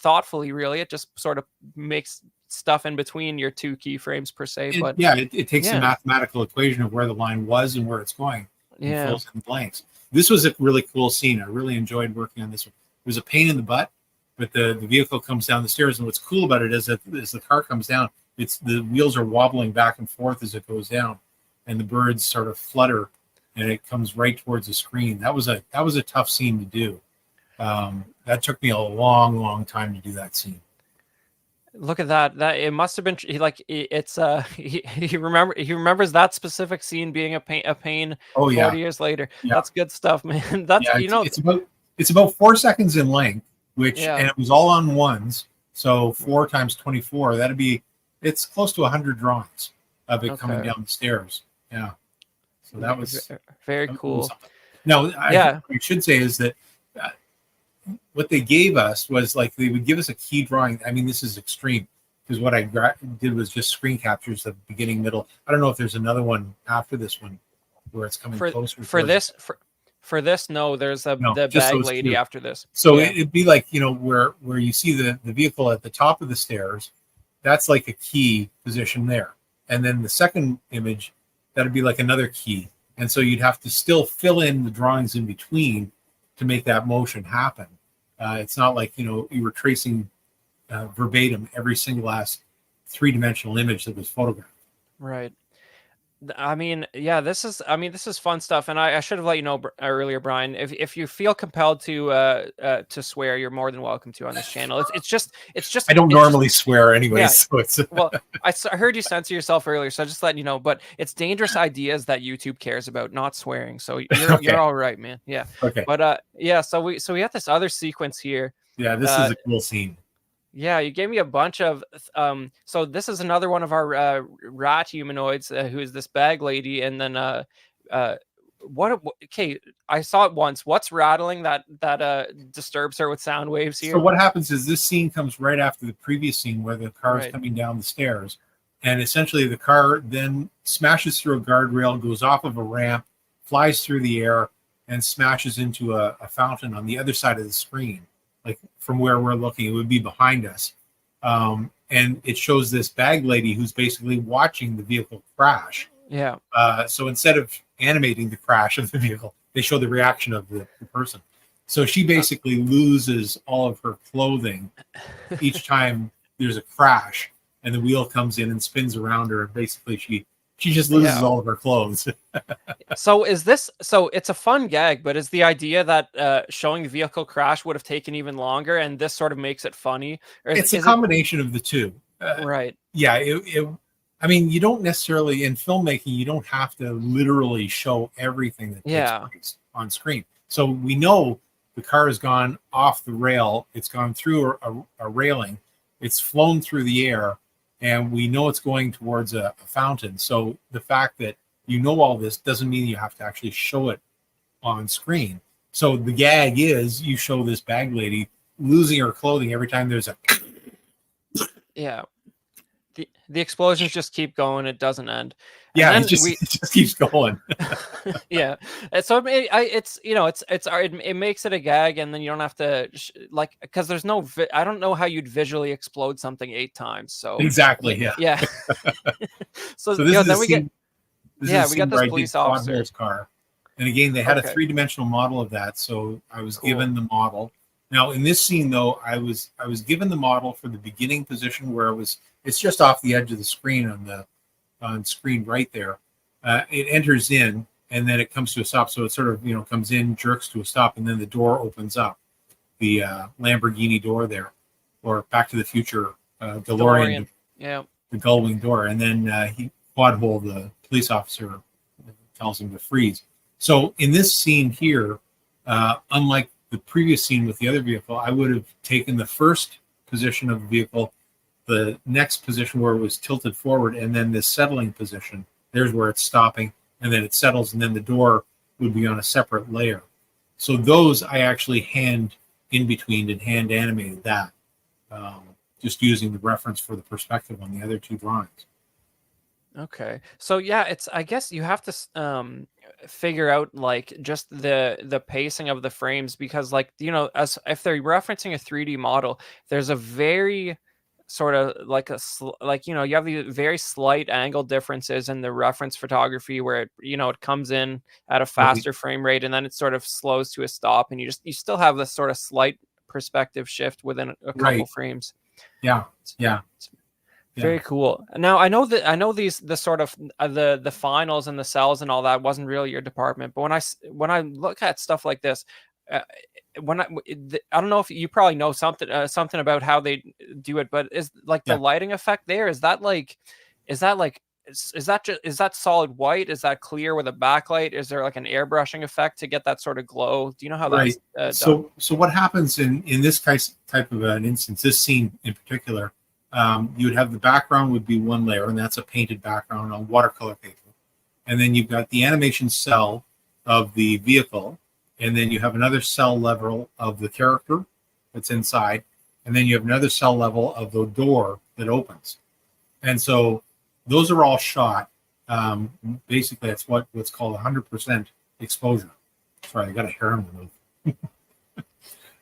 Speaker 1: thoughtfully, really. It just sort of makes stuff in between your two keyframes per se. But
Speaker 2: it takes a mathematical equation of where the line was and where it's going. And fills in the blanks. This was a really cool scene. I really enjoyed working on this one. It was a pain in the butt, but the vehicle comes down the stairs, and what's cool about it is that as the car comes down, the wheels are wobbling back and forth as it goes down, and the birds sort of flutter, and it comes right towards the screen. That was a tough scene to do. That took me a long time to do that scene.
Speaker 1: Look at that! That it must have been it's he remembers that specific scene being a pain. 40 years later. That's good stuff, man. That's
Speaker 2: it's about 4 seconds in length, and it was all on ones. So 4 times 24, it's close to 100 drawings of it coming down the stairs. Yeah, so that was
Speaker 1: very cool.
Speaker 2: Now, I should say is that. What they gave us was like they would give us a key drawing. I mean, this is extreme because what I did was just screen captures of beginning, middle. I don't know if there's another one after this one where it's coming closer.
Speaker 1: For this, no, there's the bag lady after this.
Speaker 2: So it'd be like where you see the vehicle at the top of the stairs. That's like a key position there, and then the second image that'd be like another key, and so you'd have to still fill in the drawings in between to make that motion happen. It's not like you were tracing verbatim every single last 3-dimensional image that was photographed.
Speaker 1: Right. I mean, this is fun stuff, and I should have let you know earlier, Brian. If you feel compelled to swear, you're more than welcome to on this channel. It's just.
Speaker 2: I don't normally swear anyway, so it's.
Speaker 1: Well, I heard you censor yourself earlier, so just letting you know. But it's dangerous ideas that YouTube cares about, not swearing. So you're all right, man. Yeah.
Speaker 2: Okay.
Speaker 1: But So we have this other sequence here.
Speaker 2: Yeah, this is a cool scene.
Speaker 1: Yeah, you gave me a bunch of so this is another one of our rat humanoids who is this bag lady, and then Okay, I saw it once. What's rattling that disturbs her with sound waves here?
Speaker 2: So what happens is this scene comes right after the previous scene where the car is
Speaker 1: Right.
Speaker 2: coming down the stairs, and essentially the car then smashes through a guardrail, goes off of a ramp, flies through the air, and smashes into a fountain on the other side of the screen. Like from where we're looking, it would be behind us. And it shows this bag lady who's basically watching the vehicle crash.
Speaker 1: Yeah.
Speaker 2: So instead of animating the crash of the vehicle, they show the reaction of the person. So she basically loses all of her clothing each time there's a crash, and the wheel comes in and spins around her, and basically she just loses all of her clothes.
Speaker 1: So it's a fun gag, but is the idea that showing the vehicle crash would have taken even longer, and this sort of makes it funny? Or
Speaker 2: It's a combination of the two.
Speaker 1: Right.
Speaker 2: Yeah. I mean, you don't necessarily, in filmmaking, you don't have to literally show everything that takes place on screen. So we know the car has gone off the rail. It's gone through a railing. It's flown through the air, and we know it's going towards a fountain. So the fact that you know all this doesn't mean you have to actually show it on screen. So the gag is you show this bag lady losing her clothing every time there's a...
Speaker 1: Yeah. The explosions just keep going. It doesn't end.
Speaker 2: Yeah, it just keeps going.
Speaker 1: Yeah. So it makes it a gag, and then you don't have to because there's no I don't know how you'd visually explode something 8 times. So
Speaker 2: exactly, yeah.
Speaker 1: Yeah. So
Speaker 2: this
Speaker 1: then we
Speaker 2: got
Speaker 1: this police officer's
Speaker 2: car, and again they had a 3-dimensional model of that. So I was given the model. Now in this scene though, I was given the model for the beginning position where it's just off the edge of the screen on screen right there. It enters in, and then it comes to a stop. So it sort of comes in, jerks to a stop, and then the door opens up, the Lamborghini door there, or Back to the Future DeLorean.
Speaker 1: Yeah,
Speaker 2: the gull-wing door, and then he quad-hole the police officer, tells him to freeze. So in this scene here, unlike the previous scene with the other vehicle, I would have taken the first position of the vehicle, the next position where it was tilted forward, and then this settling position. There's where it's stopping, and then it settles, and then the door would be on a separate layer. So those I actually hand in between and hand animated that, just using the reference for the perspective on the other 2 drawings.
Speaker 1: Okay. So yeah, I guess you have to figure out like just the pacing of the frames, because as if they're referencing a 3D model, there's a very sort of you have these very slight angle differences in the reference photography where it comes in at a faster frame rate, and then it sort of slows to a stop, and you still have this sort of slight perspective shift within a couple frames.
Speaker 2: Yeah.
Speaker 1: Very cool. Now I know the sort of the finals and the cells and all that wasn't really your department, but when I look at stuff like this, I don't know if you probably know something about how they do it, but is the lighting effect there? Is that solid white? Is that clear with a backlight? Is there like an airbrushing effect to get that sort of glow? Do you know how that's done?
Speaker 2: So what happens in this type of an instance, this scene in particular, you would have the background would be one layer, and that's a painted background on watercolor paper. And then you've got the animation cell of the vehicle, and then you have another cell level of the character that's inside, and then you have another cell level of the door that opens. And so those are all shot. Basically, that's what's called 100% exposure. Sorry, I got a hair in the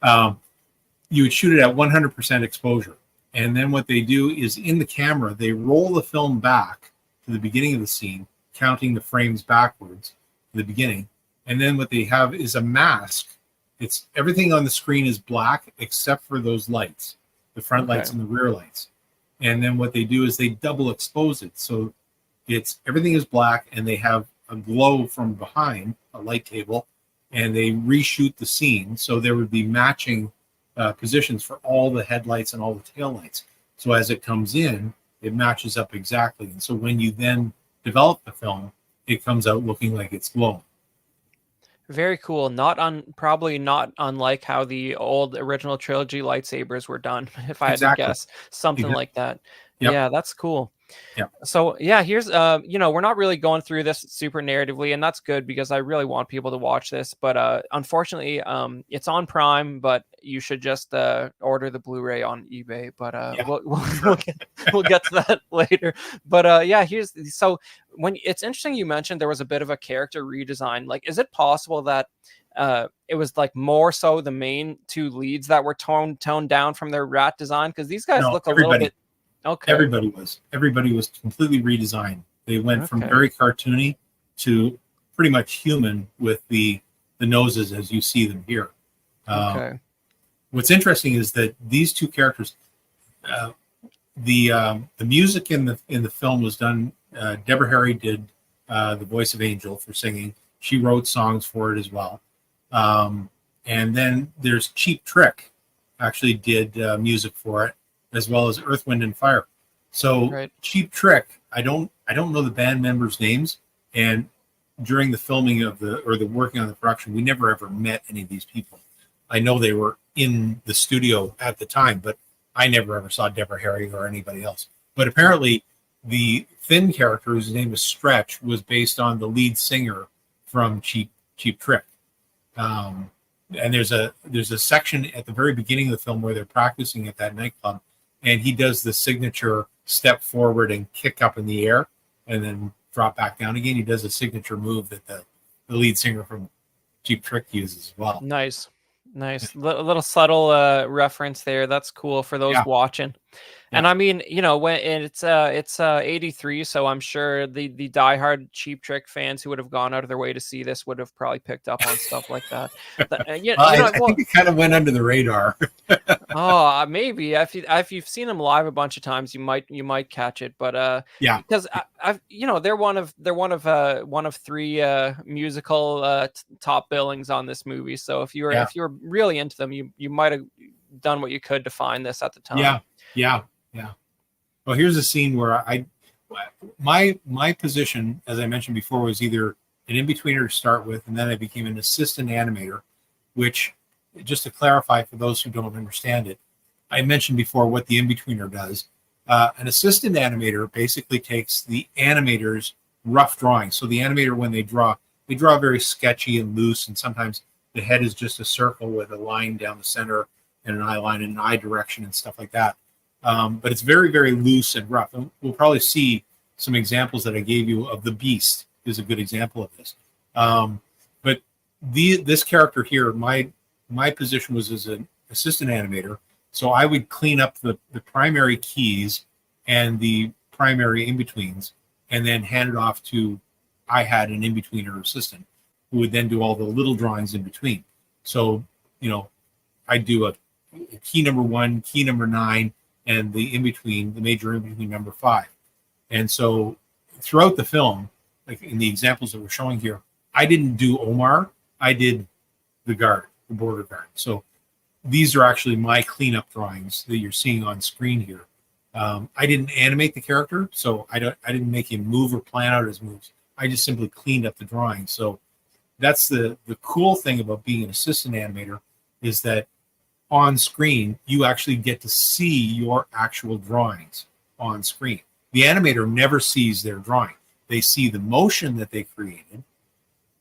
Speaker 2: mouth. You would shoot it at 100% exposure. And then what they do is in the camera, they roll the film back to the beginning of the scene, counting the frames backwards to the beginning. And then what they have is a mask. It's everything on the screen is black except for those lights, the front lights and the rear lights. And then what they do is they double expose it. So everything is black, and they have a glow from behind a light table, and they reshoot the scene. So there would be matching positions for all the headlights and all the taillights. So as it comes in, it matches up exactly. And so when you then develop the film, it comes out looking like it's glowing.
Speaker 1: Very cool. Probably not unlike how the old original trilogy lightsabers were done, if I had to guess. Something like that.
Speaker 2: Yep.
Speaker 1: Yeah, that's cool.
Speaker 2: Yeah.
Speaker 1: So yeah, here's we're not really going through this super narratively, and that's good because I really want people to watch this. But unfortunately, it's on Prime, but you should just order the Blu-ray on eBay. But
Speaker 2: Yeah,
Speaker 1: we'll get to that later. But yeah, so when it's interesting you mentioned there was a bit of a character redesign. Like, is it possible that it was like more so the main two leads that were toned down from their rat design? Because these guys
Speaker 2: no,
Speaker 1: look a little bit okay.
Speaker 2: Everybody was completely redesigned. They went from
Speaker 1: Okay.
Speaker 2: very cartoony to pretty much human with the noses as you see them here.
Speaker 1: Okay.
Speaker 2: What's interesting is that these two characters, the music in the film was done. Deborah Harry did the voice of Angel for singing. She wrote songs for it as well. And then there's Cheap Trick, actually did music for it, as well as Earth, Wind, and Fire. So
Speaker 1: Right.
Speaker 2: Cheap Trick, I don't know the band members' names, and during the filming of the working on the production, we never ever met any of these people. I know they were in the studio at the time, but I never ever saw Deborah Harry or anybody else. But apparently, the Finn character, whose name is Stretch, was based on the lead singer from Cheap Trick. And there's a section at the very beginning of the film where they're practicing at that nightclub, and he does the signature step forward and kick up in the air and then drop back down again. He does a signature move that the lead singer from Cheap Trick uses as well.
Speaker 1: Nice. A little subtle reference there. That's cool for those watching. And I mean, when it's 83, so I'm sure the diehard Cheap Trick fans who would have gone out of their way to see this would have probably picked up on stuff like that.
Speaker 2: I think it kind of went under the radar.
Speaker 1: Oh, maybe if you've seen them live a bunch of times, you might catch it. But because they're one of three musical top billings on this movie. So if you were really into them, you might have done what you could to find this at the time.
Speaker 2: Yeah. Well, here's a scene where my position, as I mentioned before, was either an in-betweener to start with, and then I became an assistant animator, which, just to clarify for those who don't understand it, I mentioned before what the in-betweener does. An assistant animator basically takes the animator's rough drawing. So the animator, when they draw very sketchy and loose, and sometimes the head is just a circle with a line down the center and an eye line in an eye direction and stuff like that. But it's very, very loose and rough. And we'll probably see some examples that I gave you of the Beast is a good example of this. But this character here, my position was as an assistant animator. So I would clean up the primary keys and the primary in-betweens, and then hand it off to, I had an in-betweener assistant who would then do all the little drawings in between. So, I do a key number 1, key number 9, and the in-between, the major in-between number 5. And so throughout the film, like in the examples that we're showing here, I didn't do Omar, I did the guard, the border guard. So these are actually my cleanup drawings that you're seeing on screen here. I didn't animate the character, so I didn't make him move or plan out his moves. I just simply cleaned up the drawing. So that's the cool thing about being an assistant animator, is that on screen, you actually get to see your actual drawings on screen. The animator never sees their drawing. They see the motion that they created,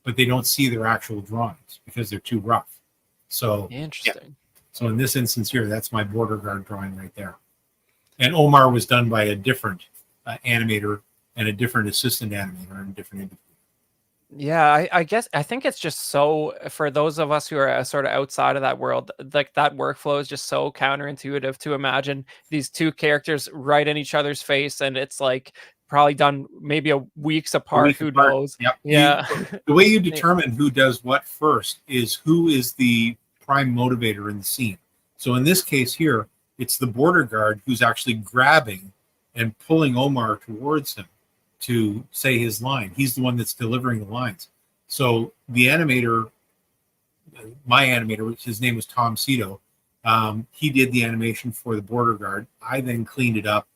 Speaker 2: but they don't see their actual drawings because they're too rough. So
Speaker 1: Interesting.
Speaker 2: Yeah. So in this instance here, that's my border guard drawing right there. And Omar was done by a different animator and a different assistant animator and a different in-between.
Speaker 1: Yeah, I think it's just so, for those of us who are sort of outside of that world, like that workflow is just so counterintuitive to imagine these two characters right in each other's face, and it's like probably done maybe weeks apart. Who knows?
Speaker 2: Yep.
Speaker 1: Yeah.
Speaker 2: The way you determine who does what first is who is the prime motivator in the scene. So in this case here, it's the border guard who's actually grabbing and pulling Omar towards him to say his line. He's the one that's delivering the lines. So the animator, my animator, his name was Tom Cito, he did the animation for the border guard. I then cleaned it up.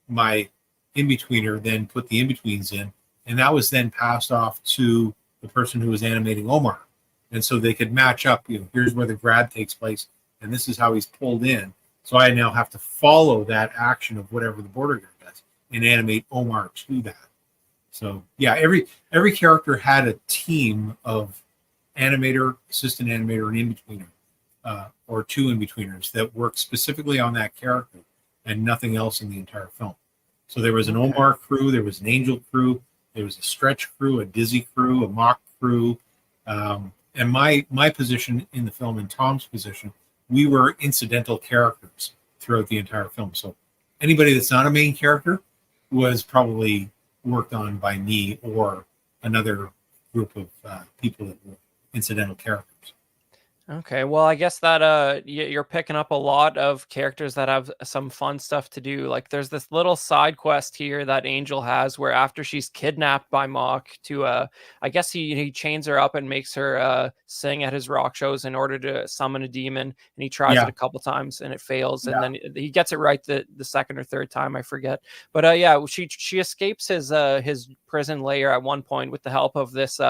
Speaker 2: My in-betweener then put the in-betweens in, and that was then passed off to the person who was animating Omar. And so they could match up, here's where the grab takes place, and this is how he's pulled in. So I now have to follow that action of whatever the border guard does and animate Omar to that. So yeah, every character had a team of animator, assistant animator, and in-betweener, or two in-betweeners that worked specifically on that character and nothing else in the entire film. So there was an Omar crew, there was an Angel crew, there was a Stretch crew, a Dizzy crew, a Mock crew, and my position in the film and Tom's position, we were incidental characters throughout the entire film. So anybody that's not a main character was probably worked on by me or another group of people that were incidental characters.
Speaker 1: Okay, well, I guess that you're picking up a lot of characters that have some fun stuff to do. Like there's this little side quest here that Angel has where after she's kidnapped by Mock to I guess he chains her up and makes her sing at his rock shows in order to summon a demon, and he tries it a couple times and it fails, and then he gets it right the second or third time, I forget. But yeah, she escapes his prison lair at one point with the help of this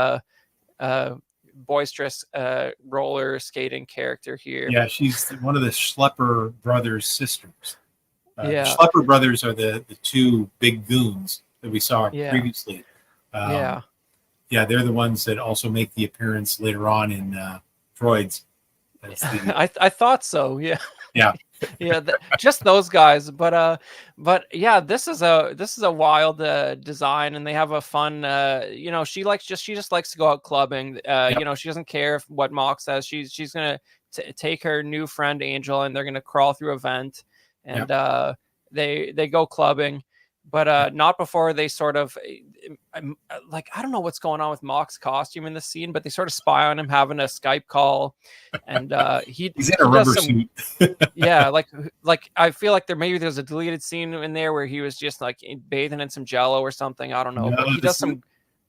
Speaker 1: boisterous roller skating character here.
Speaker 2: Yeah, she's one of the Schlepper brothers' sisters. The
Speaker 1: Yeah.
Speaker 2: Schlepper brothers are the two big goons that we saw previously.
Speaker 1: Yeah,
Speaker 2: they're the ones that also make the appearance later on in Droids.
Speaker 1: I thought so. Yeah.
Speaker 2: Yeah.
Speaker 1: Yeah, just those guys. But yeah, this is a wild design, and they have a fun. She just likes to go out clubbing. She doesn't care what Mock says. She's gonna take her new friend Angel, and they're gonna crawl through a vent, and they go clubbing, but not before they sort of like, I don't know what's going on with Mock's costume in the scene, but they sort of spy on him having a Skype call, and
Speaker 2: he's in a rubber suit.
Speaker 1: Yeah, like I feel like there's a deleted scene in there where he was just like bathing in some Jello or something. I don't know, but he does some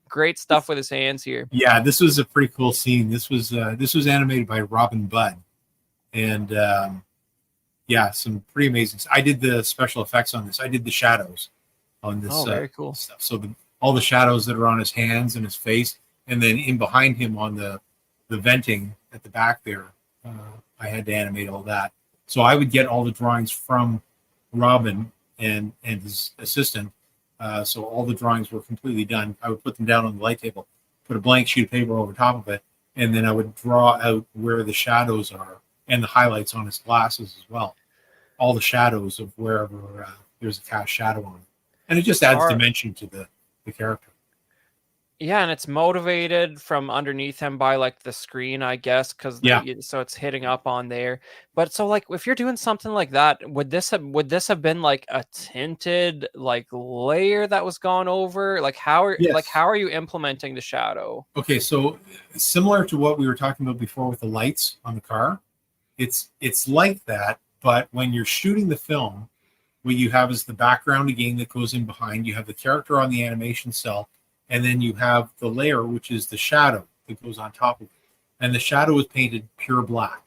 Speaker 1: great stuff with his hands here.
Speaker 2: Yeah, this was a pretty cool scene. This was animated by Robin Budd, and some pretty amazing. I did the special effects on this. I did the shadows on this.
Speaker 1: Oh, very cool
Speaker 2: stuff. So all the shadows that are on his hands and his face, and then in behind him on the venting at the back there, I had to animate all that. So I would get all the drawings from Robin and his assistant. So all the drawings were completely done. I would put them down on the light table, put a blank sheet of paper over top of it, and then I would draw out where the shadows are and the highlights on his glasses as well. All the shadows of wherever there's a cast shadow on it. And it just adds dimension to the character.
Speaker 1: Yeah, and it's motivated from underneath him by like the screen, I guess, because so it's hitting up on there. But so like if you're doing something like that, would this have been like a tinted like layer that was gone over? Like how are you implementing the shadow?
Speaker 2: Okay, so similar to what we were talking about before with the lights on the car, it's like that, but when you're shooting the film, what you have is the background again that goes in behind. You have the character on the animation cell. And then you have the layer, which is the shadow that goes on top of it. And the shadow is painted pure black.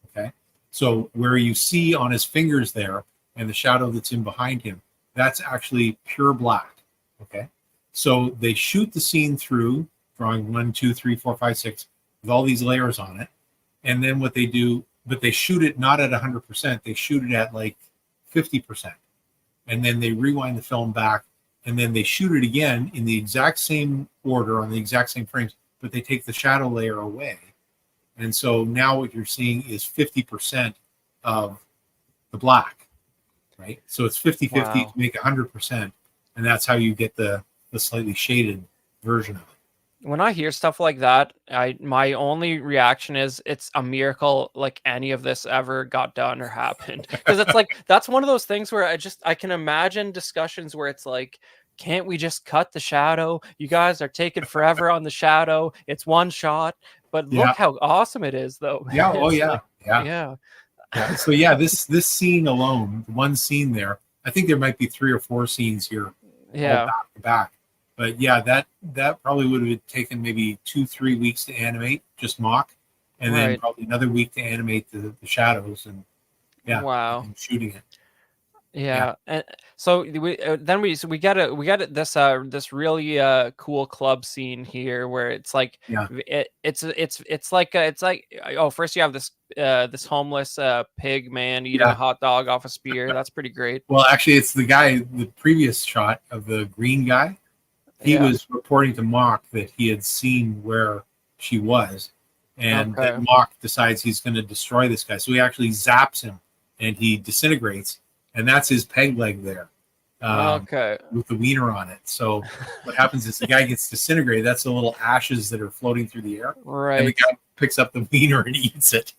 Speaker 2: Okay. So where you see on his fingers there and the shadow that's in behind him, that's actually pure black. Okay. So they shoot the scene through, drawing 1, 2, 3, 4, 5, 6, with all these layers on it. And then what they do, but they shoot it not at 100%, they shoot it at like 50%. And then they rewind the film back. And then they shoot it again in the exact same order on the exact same frames, but they take the shadow layer away. And so now what you're seeing is 50% of the black, right? So it's 50-50 to make 100%. And that's how you get the slightly shaded version of it.
Speaker 1: When I hear stuff like that, my only reaction is it's a miracle like any of this ever got done or happened. Because it's like that's one of those things where I can imagine discussions where it's like, can't we just cut the shadow? You guys are taking forever on the shadow. It's one shot, but look how awesome it is, though.
Speaker 2: Yeah. Oh,
Speaker 1: yeah.
Speaker 2: Yeah. So this scene alone, one scene there, I think there might be 3 or 4 scenes here, all back to back. But yeah, that probably would have taken maybe 2-3 weeks to animate, just Mock, and then probably another week to animate the shadows and and shooting it.
Speaker 1: Yeah, and so we get this really cool club scene here where it's like
Speaker 2: Yeah.
Speaker 1: it's like oh, first you have this homeless pig man eating a
Speaker 2: Yeah.
Speaker 1: hot dog off a spear. That's pretty great.
Speaker 2: Well, actually, it's the guy, the previous shot of the green guy. He
Speaker 1: Yeah.
Speaker 2: was reporting to Mock that he had seen where she was, and
Speaker 1: Okay.
Speaker 2: that Mock decides he's going to destroy this guy. So he actually zaps him, and he disintegrates, and that's his peg leg there,
Speaker 1: Okay.
Speaker 2: with the wiener on it. So what happens is the guy gets disintegrated. That's the little ashes that are floating through the air, and the
Speaker 1: Right.
Speaker 2: guy picks up the wiener and eats it.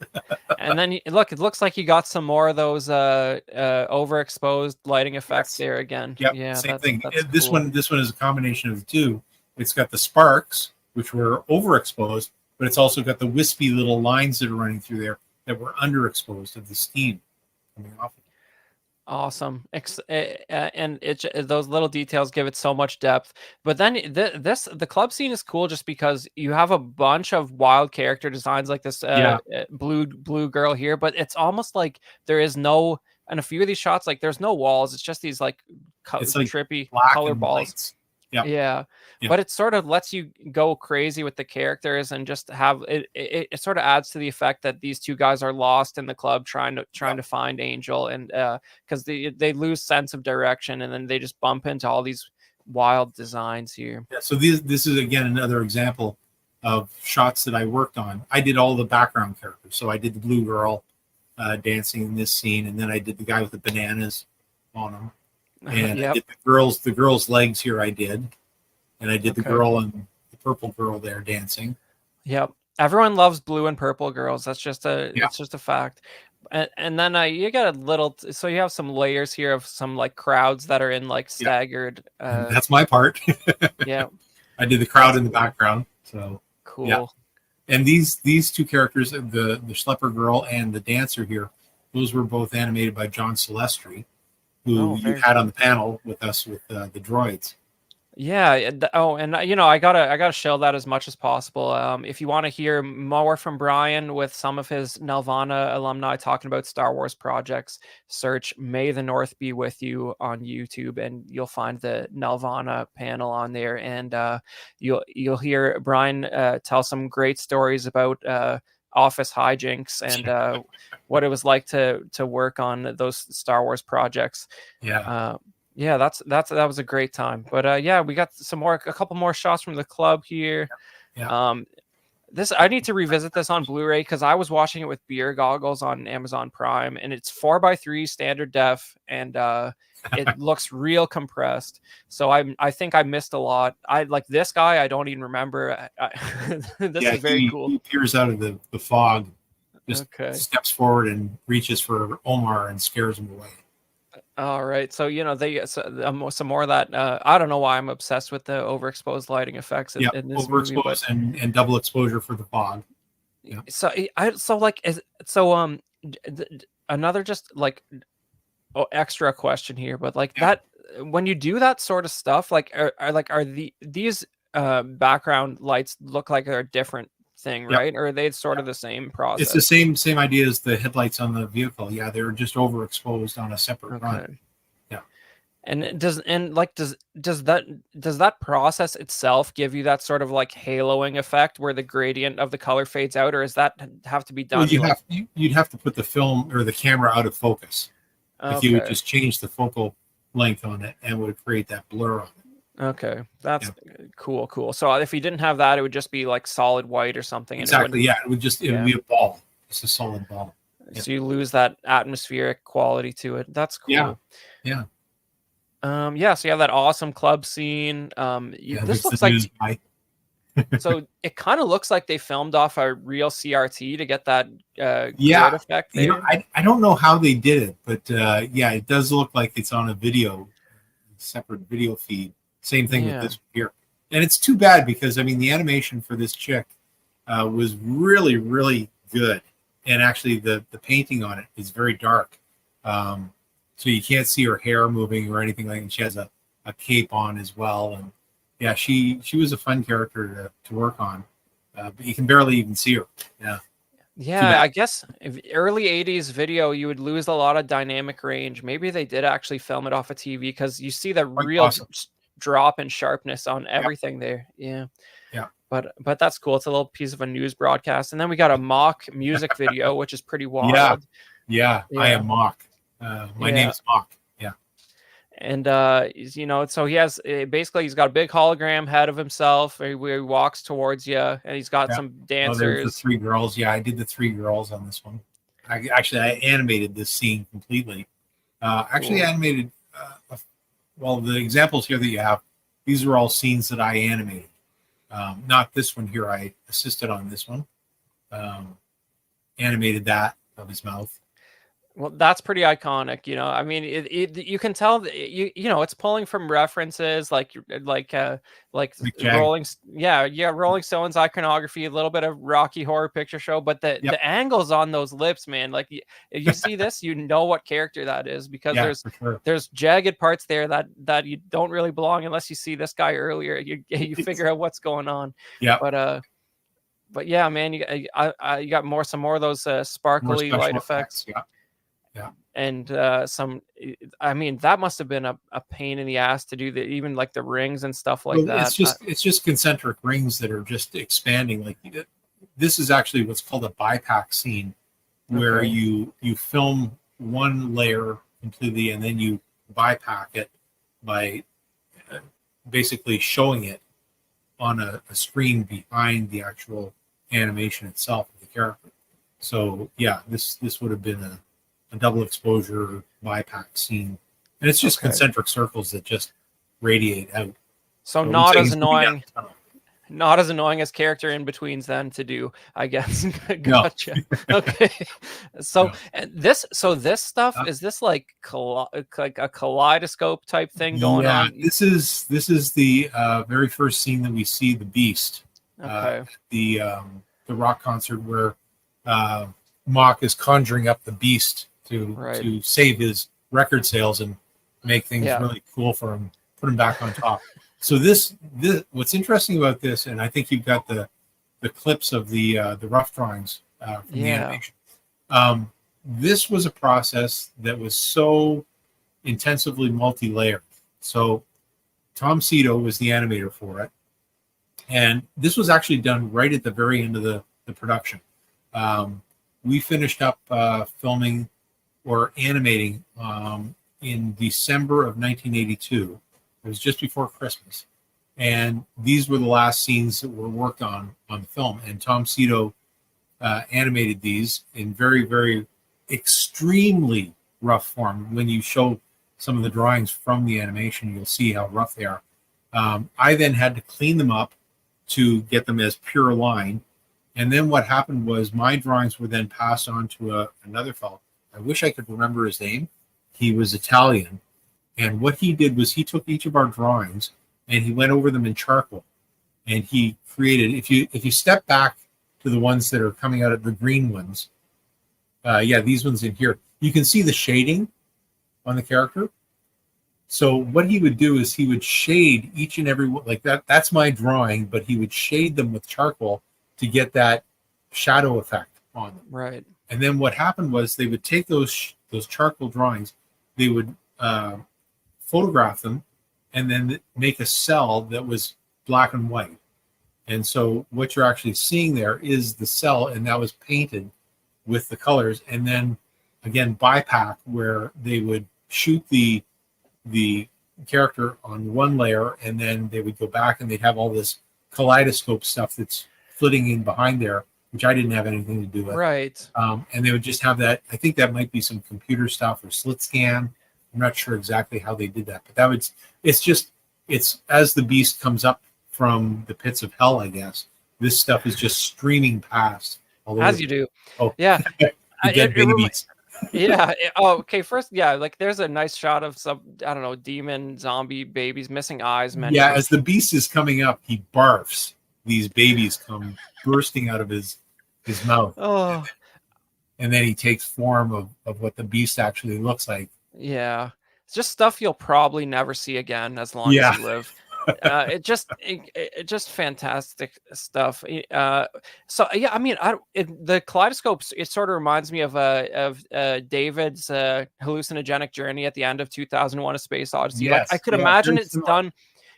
Speaker 1: And then look, it looks like you got some more of those overexposed lighting effects
Speaker 2: Yes.
Speaker 1: there again.
Speaker 2: Yep,
Speaker 1: Yeah,
Speaker 2: same
Speaker 1: that's
Speaker 2: thing.
Speaker 1: that's
Speaker 2: This
Speaker 1: cool.
Speaker 2: one is a combination of the two. It's got the sparks, which were overexposed, but it's also got the wispy little lines that are running through there that were underexposed of the steam coming off.
Speaker 1: Awesome. And those little details give it so much depth. But then the club scene is cool just because you have a bunch of wild character designs like this
Speaker 2: Yeah,
Speaker 1: blue girl here, but it's almost like there is no, and a few of these shots, like there's no walls. It's just these like
Speaker 2: it's like
Speaker 1: trippy
Speaker 2: black
Speaker 1: color
Speaker 2: and
Speaker 1: balls.
Speaker 2: whites. Yeah,
Speaker 1: Yeah,
Speaker 2: yeah,
Speaker 1: but it sort of lets you go crazy with the characters and just have it sort of adds to the effect that these two guys are lost in the club trying
Speaker 2: yeah.
Speaker 1: to find Angel, and because they lose sense of direction and then they just bump into all these wild designs here.
Speaker 2: Yeah. So this is again another example of shots that I worked on. I did all the background characters. So I did the blue girl dancing in this scene, and then I did the guy with the bananas on him. And I
Speaker 1: Yep.
Speaker 2: did the girl's legs here. I did, and I did the
Speaker 1: Okay.
Speaker 2: girl and the purple girl there dancing.
Speaker 1: Yep. Everyone loves blue and purple girls. That's just
Speaker 2: Yeah.
Speaker 1: it's just a fact. And then you get a little, so you have some layers here of some like crowds that are in like staggered.
Speaker 2: And that's my part.
Speaker 1: Yeah.
Speaker 2: I did the crowd in the background. So
Speaker 1: Cool.
Speaker 2: Yeah. And these two characters, the schlepper girl and the dancer here, those were both animated by John Celestri, who you
Speaker 1: very
Speaker 2: had on the panel with us with the droids.
Speaker 1: Yeah. And you know, I gotta show that as much as possible. If you want to hear more from Brian with some of his Nelvana alumni talking about Star Wars projects, search "May the North Be With You" on YouTube, and you'll find the Nelvana panel on there. And you'll hear Brian tell some great stories about office hijinks and what it was like to work on those Star Wars projects.
Speaker 2: Yeah.
Speaker 1: Yeah, that was a great time. But yeah, we got a couple more shots from the club here.
Speaker 2: Yeah.
Speaker 1: This I need to revisit this on Blu-ray because I was watching it with beer goggles on Amazon Prime, and it's 4:3 standard def, and it looks real compressed. So I think I missed a lot. I like this guy. I don't even remember. This is very cool.
Speaker 2: He appears out of the fog, just
Speaker 1: Okay.
Speaker 2: steps forward and reaches for Omar and scares him away.
Speaker 1: All right, so you know some more of that. I don't know why I'm obsessed with the overexposed lighting effects
Speaker 2: Yeah,
Speaker 1: in this movie, but
Speaker 2: overexposed and double exposure for the fog. Yeah.
Speaker 1: so another just like extra question here, but like that when you do that sort of stuff, like are these background lights look like they're a different thing, right? Or are they sort of the same process?
Speaker 2: It's the same idea as the headlights on the vehicle. Yeah, they're just overexposed on a separate run. Yeah.
Speaker 1: And does that process itself give you that sort of like haloing effect where the gradient of the color fades out, or does that have to be done?
Speaker 2: Well, you'd have to put the film or the camera out of focus. If you would just change the focal length on it, and would create that blur on it.
Speaker 1: Okay, that's cool. So if you didn't have that, it would just be like solid white or something.
Speaker 2: Exactly. It would be a ball. It's a solid ball.
Speaker 1: So you lose that atmospheric quality to it. That's cool.
Speaker 2: Yeah.
Speaker 1: So you have that awesome club scene. This looks like so it kind of looks like they filmed off a real CRT to get that grid effect there.
Speaker 2: You know, I don't know how they did it, but it does look like it's on a separate video feed. Same thing with this here. And it's too bad because, I mean, the animation for this chick was really, really good. And actually, the painting on it is very dark. So you can't see her hair moving or anything like that. She has a cape on as well. And yeah, she was a fun character to work on. But you can barely even see her. Yeah.
Speaker 1: Yeah, I guess if early 80s video, you would lose a lot of dynamic range. Maybe they did actually film it off a TV because you see the
Speaker 2: Quite
Speaker 1: real
Speaker 2: possible.
Speaker 1: drop in sharpness on
Speaker 2: Yep.
Speaker 1: everything there. Yeah.
Speaker 2: Yeah.
Speaker 1: But that's cool. It's a little piece of a news broadcast. And then we got a mock music video, which is pretty
Speaker 2: Yeah.
Speaker 1: wild.
Speaker 2: Yeah. I
Speaker 1: Yeah.
Speaker 2: am Mock. My name
Speaker 1: Yeah.
Speaker 2: is Mock. Yeah.
Speaker 1: And so he has basically he's got a big hologram head of himself where he walks towards you, and he's got
Speaker 2: Yeah.
Speaker 1: some
Speaker 2: Oh, there's the
Speaker 1: dancers.
Speaker 2: 3 girls. Yeah, I did the 3 girls on this one. I animated this scene completely. Actually
Speaker 1: Cool.
Speaker 2: animated. Well, the examples here that you have, these are all scenes that I animated. Not this one here. I assisted on this one. Animated that of his mouth.
Speaker 1: Well, that's pretty iconic, I mean, you can tell that it's pulling from references like
Speaker 2: Jag.
Speaker 1: Rolling Stones iconography, a little bit of Rocky Horror Picture Show, but
Speaker 2: Yep.
Speaker 1: the angles on those lips, man, like if you see this, you know what character that is because
Speaker 2: Yeah, for sure.
Speaker 1: there's jagged parts there that you don't really belong unless you see this guy earlier. You figure out what's going on.
Speaker 2: Yeah.
Speaker 1: But yeah, man, you got some more of those sparkly
Speaker 2: More
Speaker 1: light
Speaker 2: special
Speaker 1: effects.
Speaker 2: Yeah. Yeah.
Speaker 1: And I mean, that must have been a pain in the ass to do even like the rings and stuff like
Speaker 2: Well,
Speaker 1: that.
Speaker 2: it's just concentric rings that are just expanding. Like this is actually what's called a bipack scene, where
Speaker 1: Okay.
Speaker 2: you film one layer completely and then you bipack it by basically showing it on a screen behind the actual animation itself of the character. So yeah, this would have been a double exposure bipack scene, and it's just
Speaker 1: Okay.
Speaker 2: concentric circles that just radiate out.
Speaker 1: So
Speaker 2: it
Speaker 1: not
Speaker 2: looks like
Speaker 1: as
Speaker 2: he's moving down
Speaker 1: annoying,
Speaker 2: the tunnel.
Speaker 1: not as annoying as character in betweens then to do, I guess.
Speaker 2: No.
Speaker 1: Gotcha. Okay. So
Speaker 2: No.
Speaker 1: and this stuff is this like a kaleidoscope type thing going on?
Speaker 2: This is the very first scene that we see the Beast.
Speaker 1: Okay.
Speaker 2: The rock concert where Mock is conjuring up the Beast to save his record sales and make things really cool for him, put him back on top. So this what's interesting about this, and I think you've got the clips of the rough drawings from the animation. This was a process that was so intensively multi-layered. So Tom Cito was the animator for it, and this was actually done right at the very end of the production. We finished up filming or animating in December of 1982. It was just before Christmas, and these were the last scenes that were worked on the film. And Tom Cito animated these in very, very extremely rough form. When you show some of the drawings from the animation, you'll see how rough they are. I then had to clean them up to get them as pure line. And then what happened was my drawings were then passed on to another fellow. I wish I could remember his name. He was Italian. And what he did was he took each of our drawings and he went over them in charcoal. And he created, if you step back to the ones that are coming out of the green ones, these ones in here, you can see the shading on the character. So what he would do is he would shade each and every one, like that. That's my drawing, but he would shade them with charcoal to get that shadow effect on them.
Speaker 1: Right.
Speaker 2: And then what happened was they would take those charcoal drawings, they would photograph them, and then make a cell that was black and white. And so what you're actually seeing there is the cell, and that was painted with the colors. And then again, bipack, where they would shoot the character on one layer, and then they would go back and they'd have all this kaleidoscope stuff that's flitting in behind there, which I didn't have anything to do with.
Speaker 1: Right.
Speaker 2: And they would just have that. I think that might be some computer stuff or slit scan. I'm not sure exactly how they did that, but it's as the Beast comes up from the pits of hell, I guess. This stuff is just streaming past.
Speaker 1: As you do.
Speaker 2: Oh,
Speaker 1: yeah.
Speaker 2: The dead babies.
Speaker 1: Yeah. Okay. First, like there's a nice shot of some, I don't know, demon zombie babies, missing eyes.
Speaker 2: Yeah, as the Beast is coming up, he barfs. These babies come bursting out of his mouth.
Speaker 1: Oh.
Speaker 2: And then he takes form of what the Beast actually looks like.
Speaker 1: Yeah. It's just stuff you'll probably never see again as long as you live. It just fantastic stuff. So yeah, I mean, the kaleidoscopes. It sort of reminds me of David's hallucinogenic journey at the end of 2001: A Space Odyssey. Like I
Speaker 2: Yes,
Speaker 1: could
Speaker 2: yeah,
Speaker 1: imagine
Speaker 2: very
Speaker 1: it's
Speaker 2: similar.
Speaker 1: done.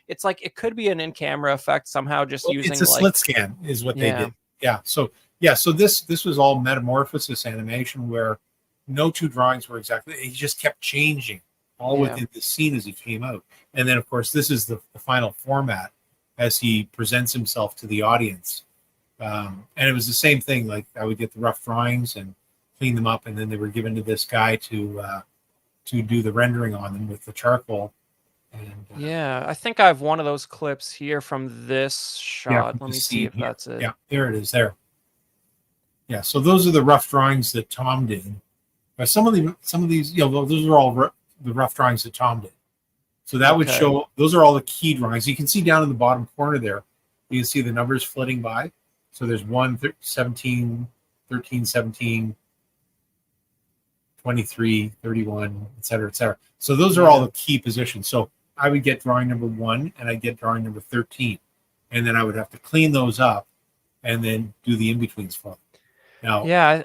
Speaker 1: It's like it could be an in-camera effect somehow, just
Speaker 2: Well, it's
Speaker 1: using
Speaker 2: a
Speaker 1: like
Speaker 2: slit scan, is what they
Speaker 1: yeah,
Speaker 2: did. Yeah. So yeah, so this was all metamorphosis animation where no two drawings were exactly. He just kept changing all
Speaker 1: yeah,
Speaker 2: within the scene as he came out, and then of course this is the final format as he presents himself to the audience. And it was the same thing. Like I would get the rough drawings and clean them up, and then they were given to this guy to do the rendering on them with the charcoal. And
Speaker 1: yeah. I think I have one of those clips here from this
Speaker 2: yeah,
Speaker 1: shot.
Speaker 2: from
Speaker 1: Let
Speaker 2: the
Speaker 1: me see
Speaker 2: scene
Speaker 1: if
Speaker 2: here.
Speaker 1: that's it.
Speaker 2: Yeah, there it is. There. Yeah. So those are the rough drawings that Tom did. Some of these, those are all the rough drawings that Tom did. So that would
Speaker 1: Okay.
Speaker 2: show those are all the key drawings. You can see down in the bottom corner there, you can see the numbers flitting by. So there's 1, 17, 13, 17, 23, 31, et cetera, et cetera. So those are all
Speaker 1: Yeah.
Speaker 2: the key positions. So I would get drawing number 1 and I'd get drawing number 13. And then I would have to clean those up and then do the in-betweens for them. Now,
Speaker 1: Yeah.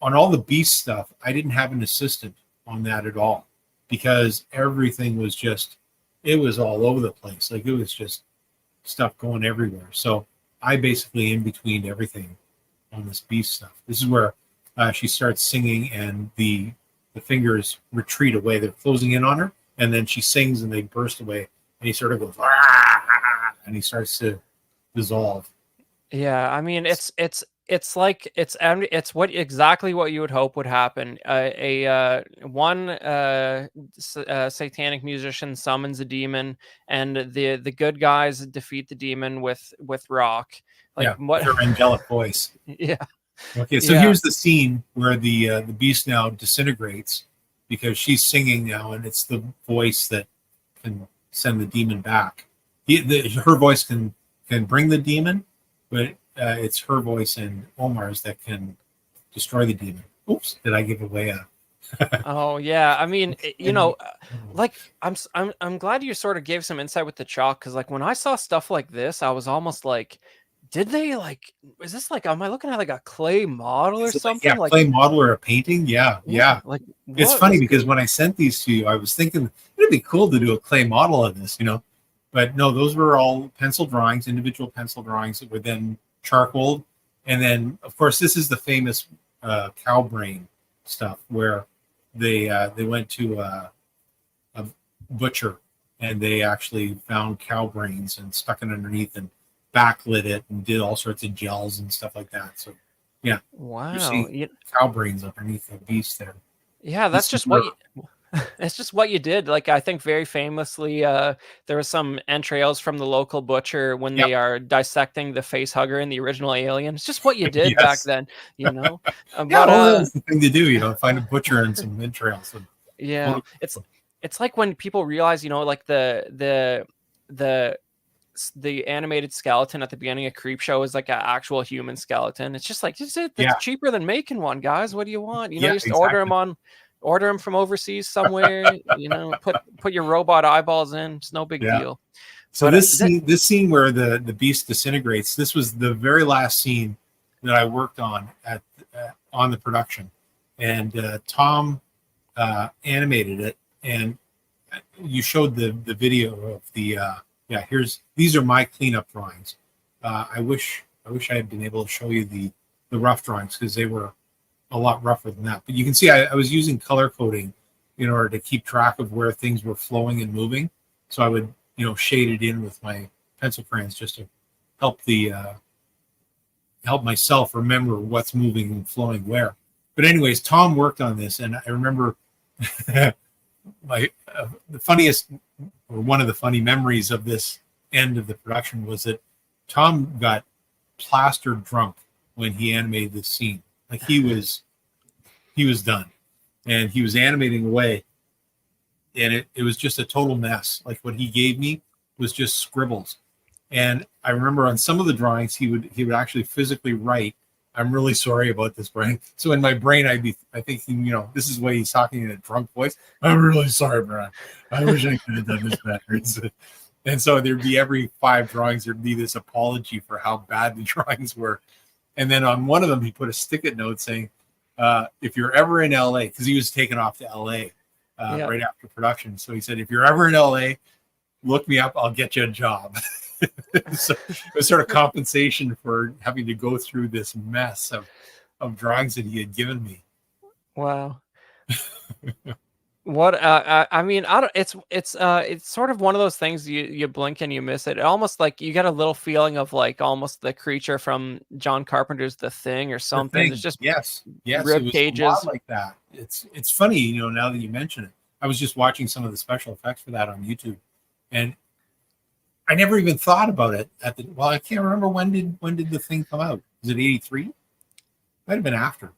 Speaker 2: on all the beast stuff, I didn't have an assistant on that at all because everything was just, it was all over the place. Like it was just stuff going everywhere. So I basically in between everything on this beast stuff. This is where she starts singing and the fingers retreat away. They're closing in on her, and then she sings and they burst away. And he sort of goes, "Ah," and he starts to dissolve.
Speaker 1: Yeah, I mean, it's what exactly what you would hope would happen. One satanic musician summons a demon, and the good guys defeat the demon with rock. Like
Speaker 2: Yeah,
Speaker 1: what?
Speaker 2: with her angelic voice.
Speaker 1: Yeah,
Speaker 2: Okay, so
Speaker 1: yeah,
Speaker 2: here's the scene where the beast now disintegrates because she's singing now, and it's the voice that can send the demon back. Her voice can bring the demon, but it's her voice and Omar's that can destroy the demon. Oops, did I give away a?
Speaker 1: Oh yeah, I mean, like I'm glad you sort of gave some insight with the chalk because like when I saw stuff like this, I was almost like, did they like? Is this like? Am I looking at like a clay model or
Speaker 2: Is it like, yeah,
Speaker 1: something? Like
Speaker 2: clay model or a painting? Yeah,
Speaker 1: yeah,
Speaker 2: yeah.
Speaker 1: like
Speaker 2: It's
Speaker 1: what
Speaker 2: funny
Speaker 1: was
Speaker 2: because
Speaker 1: good?
Speaker 2: when I sent these to you, I was thinking it'd be cool to do a clay model of this, But no, those were all pencil drawings, individual pencil drawings that were then charcoaled. And then, of course, this is the famous cow brain stuff where they went to a butcher and they actually found cow brains and stuck it underneath and backlit it and did all sorts of gels and stuff like that. So, yeah, you're
Speaker 1: Wow.
Speaker 2: seeing cow brains underneath the beast there.
Speaker 1: Yeah, that's
Speaker 2: This is
Speaker 1: just
Speaker 2: where,
Speaker 1: what you it's just what you did. Like I think very famously, there was some entrails from the local butcher when
Speaker 2: yeah,
Speaker 1: they are dissecting the face hugger in the original Alien. It's just what you did back
Speaker 2: yes.
Speaker 1: then, you know.
Speaker 2: Yeah,
Speaker 1: But
Speaker 2: well, that was the thing to do, find a butcher and some entrails. And
Speaker 1: yeah,
Speaker 2: totally.
Speaker 1: it's like when people realize, like the the animated skeleton at the beginning of Creepshow is like an actual human skeleton. It's just like that's
Speaker 2: Yeah,
Speaker 1: cheaper than making one, guys. What do you want? You
Speaker 2: yeah,
Speaker 1: just
Speaker 2: exactly.
Speaker 1: order them from overseas somewhere. Put your robot eyeballs in. It's no big
Speaker 2: Yeah.
Speaker 1: deal.
Speaker 2: So
Speaker 1: But
Speaker 2: this scene where the beast disintegrates, this was the very last scene that I worked on on the production, and Tom animated it, and you showed the video of the yeah. These are my cleanup drawings. I wish I had been able to show you the rough drawings because they were a lot rougher than that. But you can see I was using color coding in order to keep track of where things were flowing and moving. So I would shade it in with my pencil crayons just to help help myself remember what's moving and flowing where. But anyways, Tom worked on this, and I remember the funniest or one of the funny memories of this end of the production was that Tom got plastered drunk when he animated this scene. Like he was done, and he was animating away, and it was just a total mess. Like what he gave me was just scribbles. And I remember on some of the drawings he would actually physically write, "I'm really sorry about this, Brian." So in my brain I thinking, this is why he's talking in a drunk voice. "I'm really sorry, Brian. I wish I could have done this better." And so there'd be every 5 drawings, there'd be this apology for how bad the drawings were. And then on one of them, he put a stick-it note saying, if you're ever in LA, because he was taken off to LA right after production. So he said, if you're ever in LA, look me up, I'll get you a job. So it was sort of compensation for having to go through this mess of drawings that he had given me.
Speaker 1: Wow. What I mean, I don't. It's sort of one of those things you blink and you miss it. Almost like you get a little feeling of like almost the creature from John Carpenter's The Thing or something. It's just
Speaker 2: yes, it
Speaker 1: rib
Speaker 2: was
Speaker 1: cages
Speaker 2: a lot like that. It's funny, you know, now that you mention it. I was just watching some of the special effects for that on YouTube, and I never even thought about it well, I can't remember when did The Thing come out? Was it 83? Might have been after.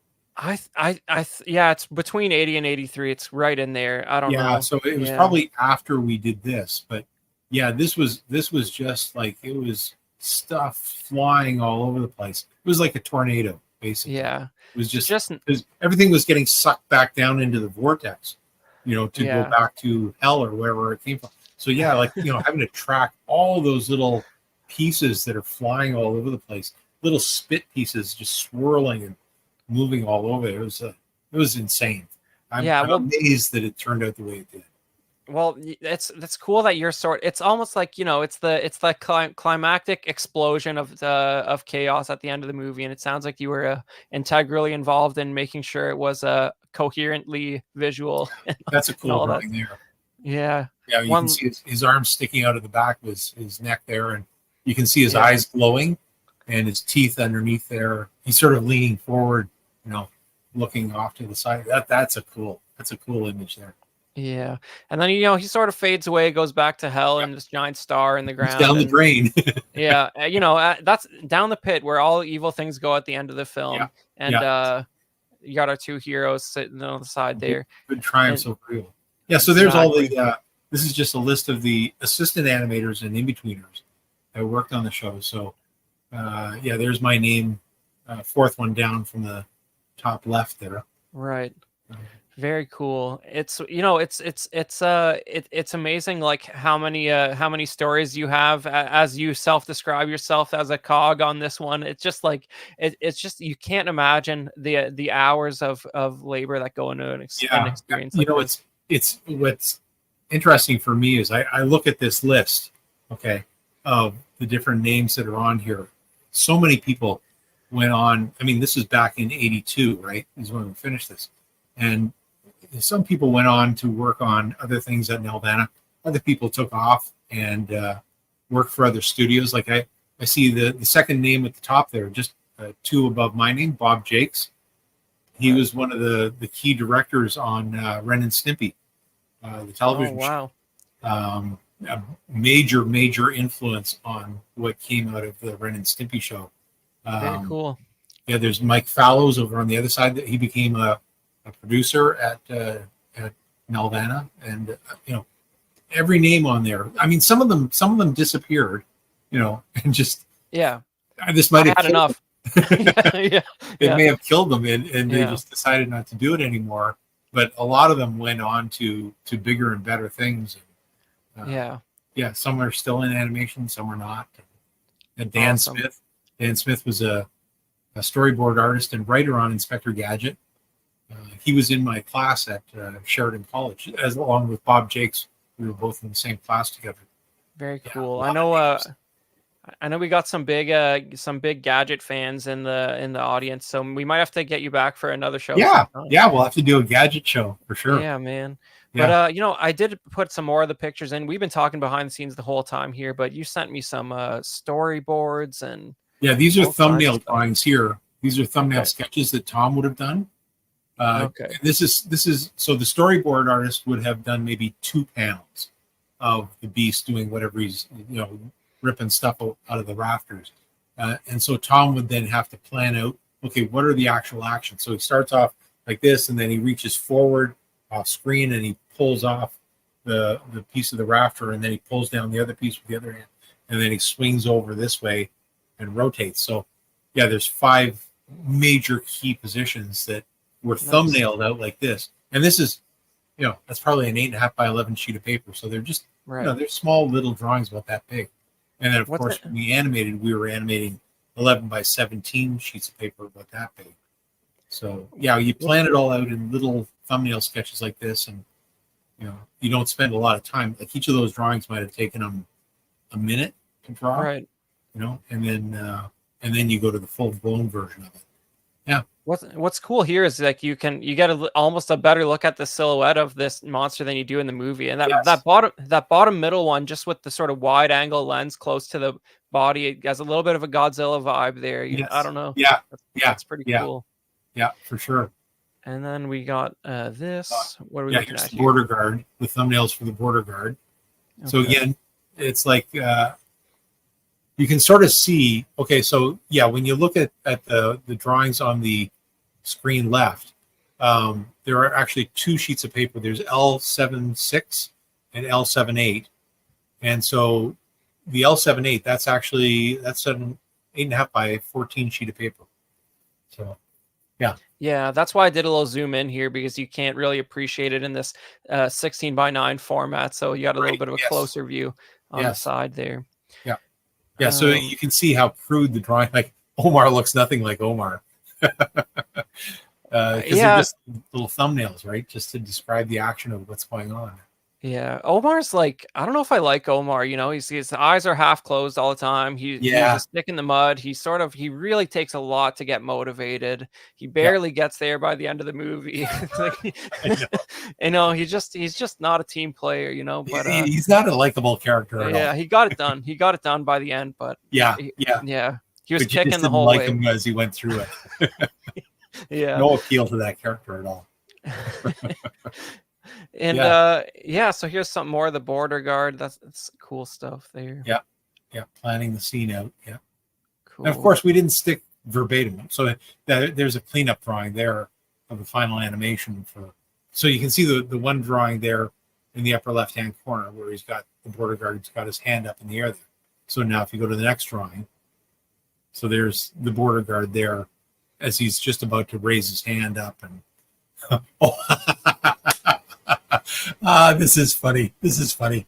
Speaker 1: Yeah, it's between 80 and 83. It's right in there. I don't know.
Speaker 2: Yeah, so it was probably after we did this, but yeah, this was just like, it was stuff flying all over the place. It was like a tornado, basically.
Speaker 1: Yeah.
Speaker 2: It was just because everything was getting sucked back down into the vortex, you know, to go back to hell or wherever it came from. So yeah, like, you know, having to track all those little pieces that are flying all over the place, little spit pieces just swirling and moving all over. It was insane. I'm amazed that it turned out the way it did.
Speaker 1: Well, it's cool that you're it's almost like, you know, it's the climactic explosion of chaos at the end of the movie, and it sounds like you were integrally involved in making sure it was coherently visual.
Speaker 2: That's a cool drawing there.
Speaker 1: Yeah.
Speaker 2: Yeah, you can see his arms sticking out of the back of his neck there, and you can see his eyes glowing and his teeth underneath there. He's sort of leaning forward, you know, looking off to the side. That's a cool image there.
Speaker 1: Yeah. And then, you know, he sort of fades away, goes back to hell in this giant star in the ground.
Speaker 2: It's down the drain.
Speaker 1: Yeah. You know, that's down the pit where all evil things go at the end of the film. Yeah. And you got our 2 heroes sitting on the side there.
Speaker 2: Good triumph, so real. Yeah, so there's all the this is just a list of the assistant animators and in-betweeners that worked on the show. So there's my name, 4th one down from the top left there.
Speaker 1: Right. Very cool. It's, you know, it's amazing, like how many stories you have as you self-describe yourself as a cog on this one. It's just like it's just, you can't imagine the hours of labor that go into an experience.
Speaker 2: You know, it's what's interesting for me is I look at this list, okay, of the different names that are on here. So many people went on. I mean, this is back in 82, right? Is when we finished this. And some people went on to work on other things at Nelvana. Other people took off and worked for other studios. Like I see the second name at the top there, just 2 above my name, Bob Jakes. He was one of the key directors on Ren and Stimpy, the television show. A major influence on what came out of the Ren and Stimpy show.
Speaker 1: Very cool.
Speaker 2: Yeah, there's Mike Fallows over on the other side. That he became a producer at Nelvana, and you know, every name on there. I mean, some of them disappeared, you know, and just this might have
Speaker 1: had enough.
Speaker 2: It may have killed them, and they just decided not to do it anymore. But a lot of them went on to bigger and better things. Some are still in animation, some are not. And Dan Smith was a storyboard artist and writer on Inspector Gadget. He was in my class at Sheridan College, along with Bob Jakes. We were both in the same class together.
Speaker 1: Very cool. I know we got some big Gadget fans in the audience, so we might have to get you back for another show.
Speaker 2: Yeah, we'll have to do a Gadget show for sure.
Speaker 1: Yeah, man. But you know, I did put some more of the pictures in. We've been talking behind the scenes the whole time here, but you sent me some storyboards and
Speaker 2: these are thumbnail drawings here. These are thumbnail sketches that Tom would have done. This is so the storyboard artist would have done maybe 2 panels of the beast doing whatever he's, you know, ripping stuff out of the rafters, and so Tom would then have to plan out, okay, what are the actual actions? So he starts off like this, and then he reaches forward off screen and he pulls off the piece of the rafter, and then he pulls down the other piece with the other hand, and then he swings over this way and rotates. So there's 5 major key positions that were thumbnailed out like this. And this is that's probably an 8.5 by 11 sheet of paper. So they're just,
Speaker 1: Right.
Speaker 2: they're small little drawings about that big. And then, of
Speaker 1: What's
Speaker 2: course,
Speaker 1: it?
Speaker 2: when we were animating 11 by 17 sheets of paper about that big. So, yeah, you plan it all out in little thumbnail sketches like this, and, you don't spend a lot of time. Like, each of those drawings might have taken them a minute to draw,
Speaker 1: Right.
Speaker 2: and then you go to the full-blown version of it. Yeah.
Speaker 1: What's cool here is like you get almost a better look at the silhouette of this monster than you do in the movie, and that bottom middle one, just with the sort of wide angle lens close to the body, it has a little bit of a Godzilla vibe there.
Speaker 2: Yes.
Speaker 1: I don't know.
Speaker 2: Yeah.
Speaker 1: That's pretty cool.
Speaker 2: Yeah, for sure.
Speaker 1: And then we got this. What are we looking
Speaker 2: here's
Speaker 1: at
Speaker 2: the
Speaker 1: here?
Speaker 2: border guard, the thumbnails for the border guard.
Speaker 1: Okay.
Speaker 2: So again, it's like you can sort of see. Okay, so yeah, when you look at the drawings on the screen left, there are actually two sheets of paper. There's L76 and L78, and so the L78 that's an 8.5 by 14 sheet of paper. So
Speaker 1: Yeah, that's why I did a little zoom in here, because you can't really appreciate it in this 16 by 9 format. So you got a little bit of a closer view on the side there.
Speaker 2: Yeah, so you can see how crude the drawing. Like Omar looks nothing like Omar. Because they're just little thumbnails, right? Just to describe the action of what's going on.
Speaker 1: Yeah, Omar's like, I don't know if I like Omar. His eyes are half closed all the time. He's a stick in the mud. He really takes a lot to get motivated. He barely gets there by the end of the movie. He's just not a team player, But
Speaker 2: he's not a likable character at all.
Speaker 1: Yeah, he got it done. He got it done by the end. But he was kicking the whole way.
Speaker 2: Him as he went through it.
Speaker 1: Yeah,
Speaker 2: no appeal to that character at all.
Speaker 1: And so here's some more of the border guard. That's cool stuff there.
Speaker 2: Yeah, planning the scene out. Yeah,
Speaker 1: cool.
Speaker 2: And of course we didn't stick verbatim, so there's a cleanup drawing there of the final animation so you can see the one drawing there in the upper left hand corner where he's got the border guard's got his hand up in the air there. So now if you go to the next drawing, so there's the border guard there as he's just about to raise his hand up and this is funny. Okay,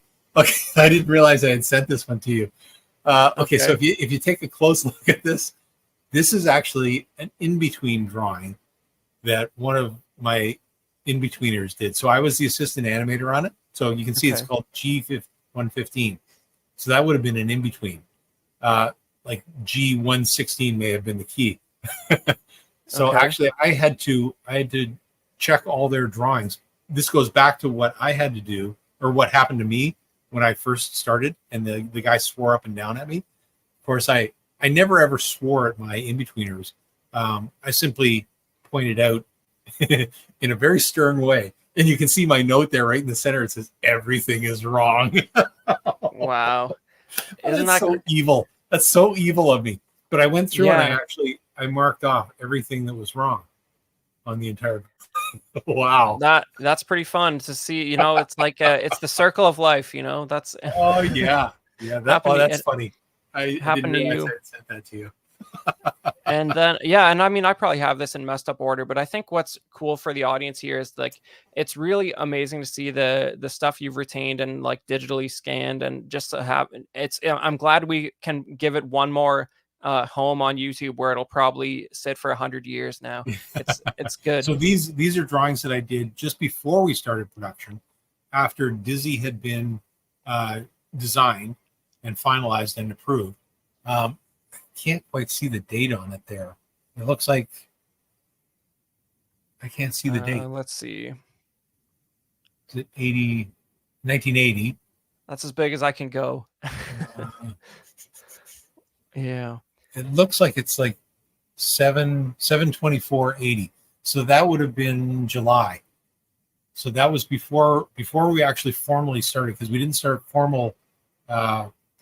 Speaker 2: I didn't realize I had sent this one to you. Okay, so if you take a close look at this is actually an in-between drawing that one of my in-betweeners did. So I was the assistant animator on it. So you can see it's called G115. So that would have been an in-between. Like G116 may have been the key. So actually I had to check all their drawings. This goes back to what I had to do, or what happened to me when I first started, and the guy swore up and down at me. Of course, I never ever swore at my in-betweeners. I simply pointed out in a very stern way. And you can see my note there right in the center. It says, everything is wrong.
Speaker 1: Wow.
Speaker 2: Isn't that so evil? That's so evil of me. But I went through and I marked off everything that was wrong on the entire wow,
Speaker 1: that's pretty fun to see. It's like it's the circle of life. That's
Speaker 2: that's funny. I
Speaker 1: happened to you.
Speaker 2: I sent that to you.
Speaker 1: And then I probably have this in messed up order, but I think what's cool for the audience here is like it's really amazing to see the stuff you've retained and like digitally scanned, and just to have I'm glad we can give it one more home on YouTube where it'll probably sit for 100 years now. It's good.
Speaker 2: So these are drawings that I did just before we started production, after Dizzy had been designed and finalized and approved. I can't quite see the date on it there. It looks like I can't see the date.
Speaker 1: Let's see.
Speaker 2: Is it 1980?
Speaker 1: That's as big as I can go. Yeah.
Speaker 2: It looks like it's like 7/24/80. So that would have been July. So that was before we actually formally started, because we didn't start formal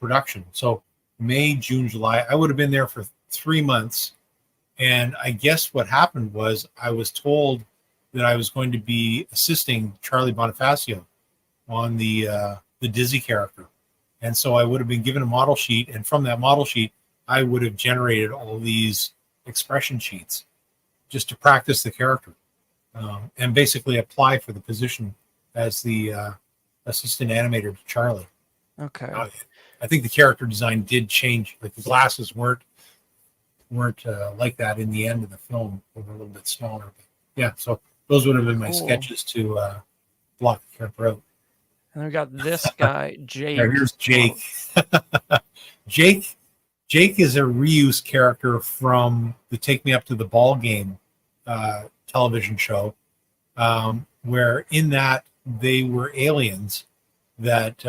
Speaker 2: production. So May, June, July, I would have been there for 3 months. And I guess what happened was I was told that I was going to be assisting Charlie Bonifacio on the Dizzy character. And so I would have been given a model sheet, and from that model sheet, I would have generated all these expression sheets just to practice the character and basically apply for the position as the assistant animator to Charlie.
Speaker 1: Okay.
Speaker 2: I think the character design did change. Like the glasses weren't like that in the end of the film. They were a little bit smaller. But yeah, so those would have been my
Speaker 1: Cool.
Speaker 2: sketches to block the character out.
Speaker 1: And then we got this guy, Jake.
Speaker 2: Now here's Jake. Jake is a reuse character from the Take Me Up to the Ball Game television show, where in that they were aliens that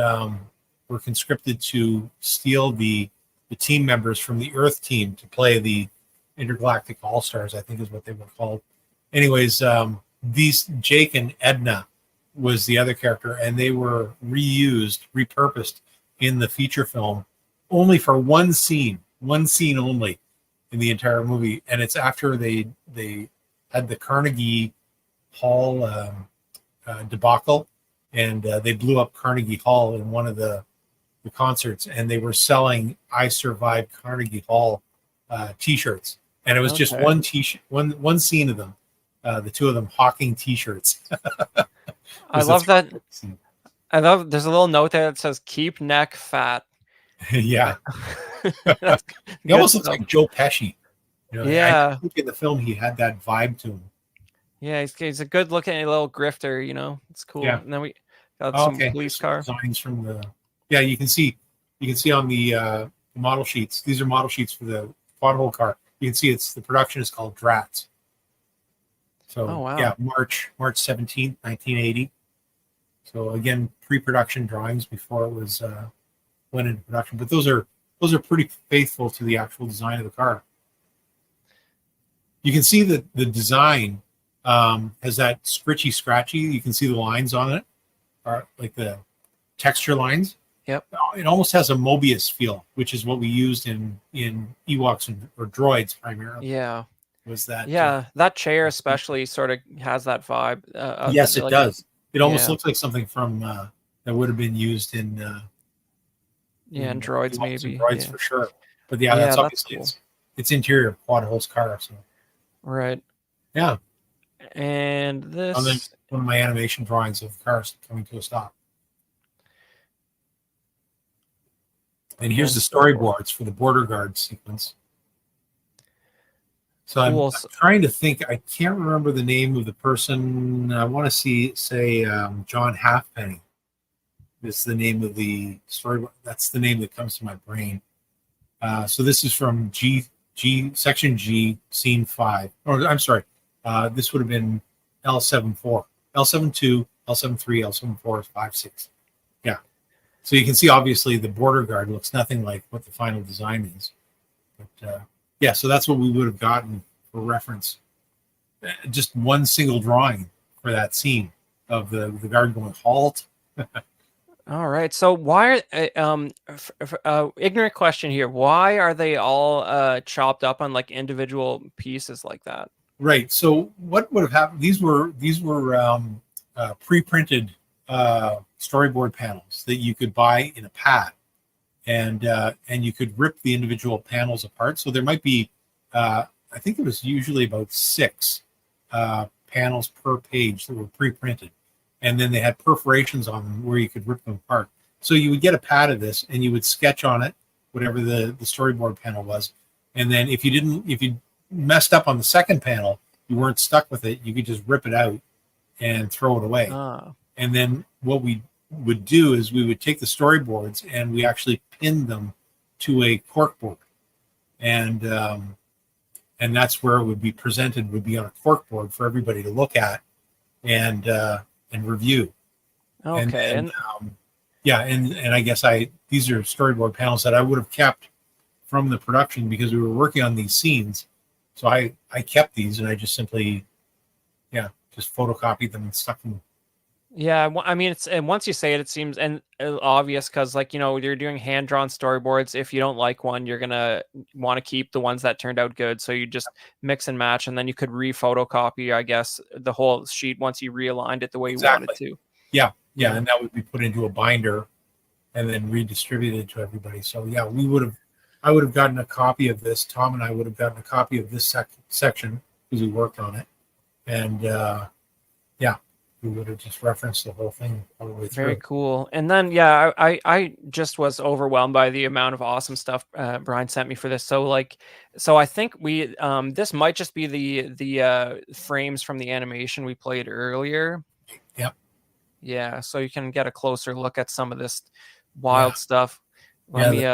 Speaker 2: were conscripted to steal the team members from the Earth team to play the Intergalactic All-Stars, I think is what they were called. Anyways, these Jake and Edna was the other character, and they were repurposed in the feature film only for one scene only in the entire movie. And it's after they had the Carnegie Hall debacle, and they blew up Carnegie Hall in one of the concerts, and they were selling "I Survived Carnegie Hall" T-shirts, and it was just one T-shirt, one scene of them, the two of them hawking T-shirts.
Speaker 1: I love that. I love. There's a little note there that says "Keep neck fat."
Speaker 2: Yeah, he almost looks like Joe Pesci. You know,
Speaker 1: yeah,
Speaker 2: I think in the film he had that vibe to him.
Speaker 1: Yeah, he's a good looking little grifter. You know, it's cool.
Speaker 2: Yeah.
Speaker 1: And then we got some police car
Speaker 2: designs from the. Yeah, you can see on the model sheets. These are model sheets for the quad hole car. You can see the production is called Drats. So yeah, March 17th, 1980. So again, pre-production drawings before it was went into production. But those are pretty faithful to the actual design of the car. You can see that the design has that scratchy. You can see the lines on it, are like the texture lines.
Speaker 1: Yep.
Speaker 2: It almost has a Mobius feel, which is what we used in Ewoks or droids primarily.
Speaker 1: Yeah.
Speaker 2: Was that?
Speaker 1: Yeah, that chair especially sort of has that vibe.
Speaker 2: Yes, it does. It almost looks like something from that would have been used in.
Speaker 1: In droids maybe.
Speaker 2: Droids for sure. But that's obviously cool. It's interior of quad hole's car. So.
Speaker 1: Right.
Speaker 2: Yeah.
Speaker 1: And this.
Speaker 2: And then one of my animation drawings of the cars coming to a stop. And here's the storyboards for the border guard sequence. So I'm trying to think. I can't remember the name of the person. I want to say John Halfpenny. Is the name of the story. That's the name that comes to my brain. So this is from section G, scene 5. Or I'm sorry. This would have been L74, L72, L73, L74 is 5-6. Yeah. So you can see, obviously, the border guard looks nothing like what the final design is. But yeah, so that's what we would have gotten for reference. Just one single drawing for that scene of the guard going halt.
Speaker 1: All right. So why are ignorant question here? Why are they all chopped up on like individual pieces like that?
Speaker 2: Right. So what would have happened? These were pre-printed storyboard panels that you could buy in a pad, and you could rip the individual panels apart. So there might be, I think it was usually about 6 panels per page that were pre-printed, and then they had perforations on them where you could rip them apart. So you would get a pad of this, and you would sketch on it whatever the storyboard panel was, and then if you messed up on the second panel, you weren't stuck with it, you could just rip it out and throw it away. And then what we would do is we would take the storyboards and we actually pinned them to a corkboard, and that's where it would be presented, would be on a corkboard for everybody to look at and review.
Speaker 1: Okay.
Speaker 2: And I guess these are storyboard panels that I would have kept from the production because we were working on these scenes. So I kept these, and I just simply, just photocopied them and stuck them.
Speaker 1: Yeah, I mean, and once you say it, it seems obvious because, like, you're doing hand-drawn storyboards. If you don't like one, you're gonna want to keep the ones that turned out good. So you just mix and match, and then you could re-photocopy, I guess, the whole sheet once you realigned it the way you wanted to.
Speaker 2: Yeah, and that would be put into a binder and then redistributed to everybody. So yeah, I would have gotten a copy of this. Tom and I would have gotten a copy of this section because we worked on it, and we would have just referenced the whole thing all the way through.
Speaker 1: Very cool. And then, yeah, I just was overwhelmed by the amount of awesome stuff Brian sent me for this. So I think this might just be the frames from the animation we played earlier.
Speaker 2: Yep.
Speaker 1: Yeah. So you can get a closer look at some of this wild stuff. Let me,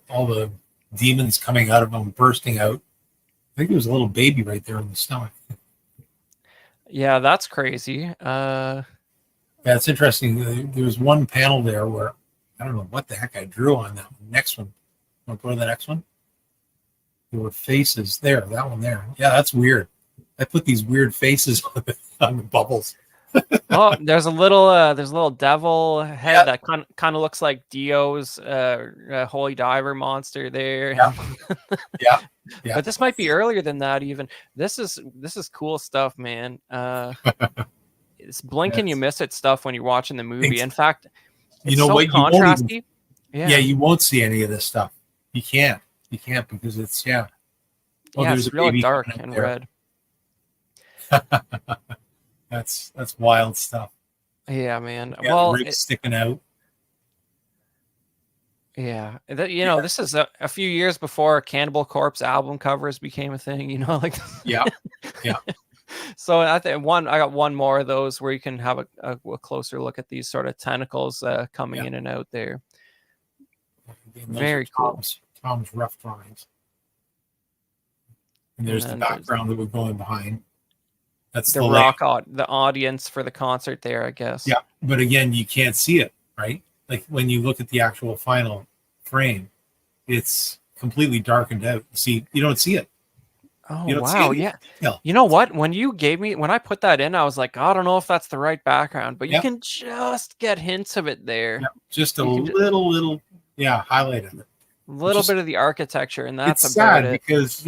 Speaker 2: all the demons coming out of them, bursting out. I think there was a little baby right there in the stomach.
Speaker 1: Yeah, that's crazy.
Speaker 2: Yeah, it's interesting. There was one panel there where I don't know what the heck I drew on that one. Next one. Want to go to the next one? There were faces there. That one there. Yeah, that's weird. I put these weird faces on the bubbles.
Speaker 1: Oh, there's a little devil head that kind of looks like Dio's holy diver monster there.
Speaker 2: Yeah.
Speaker 1: But this might be earlier than that even. This is cool stuff, man. It's blink and you miss it stuff when you're watching the movie. In fact, it's so contrasty.
Speaker 2: You won't see any of this stuff. You can't because it's
Speaker 1: it's really dark and red.
Speaker 2: That's wild stuff.
Speaker 1: Yeah, man.
Speaker 2: Yeah, well, ribs sticking out.
Speaker 1: Yeah, this is a few years before Cannibal Corpse album covers became a thing. Like
Speaker 2: yeah.
Speaker 1: So I got one more of those where you can have a closer look at these sort of tentacles coming in and out there. Very cool.
Speaker 2: Tom's rough drawings. And there's the background that we're going behind. That's
Speaker 1: the rock the audience for the concert there, I guess.
Speaker 2: Yeah, but again, you can't see it, right? Like when you look at the actual final frame, it's completely darkened out. You don't see it.
Speaker 1: Oh, wow. Yeah. You know what? When I put that in, I was like, I don't know if that's the right background, but you can just get hints of it there.
Speaker 2: Yeah, just a little highlight of it.
Speaker 1: A little bit of the architecture, and that's
Speaker 2: about it. Because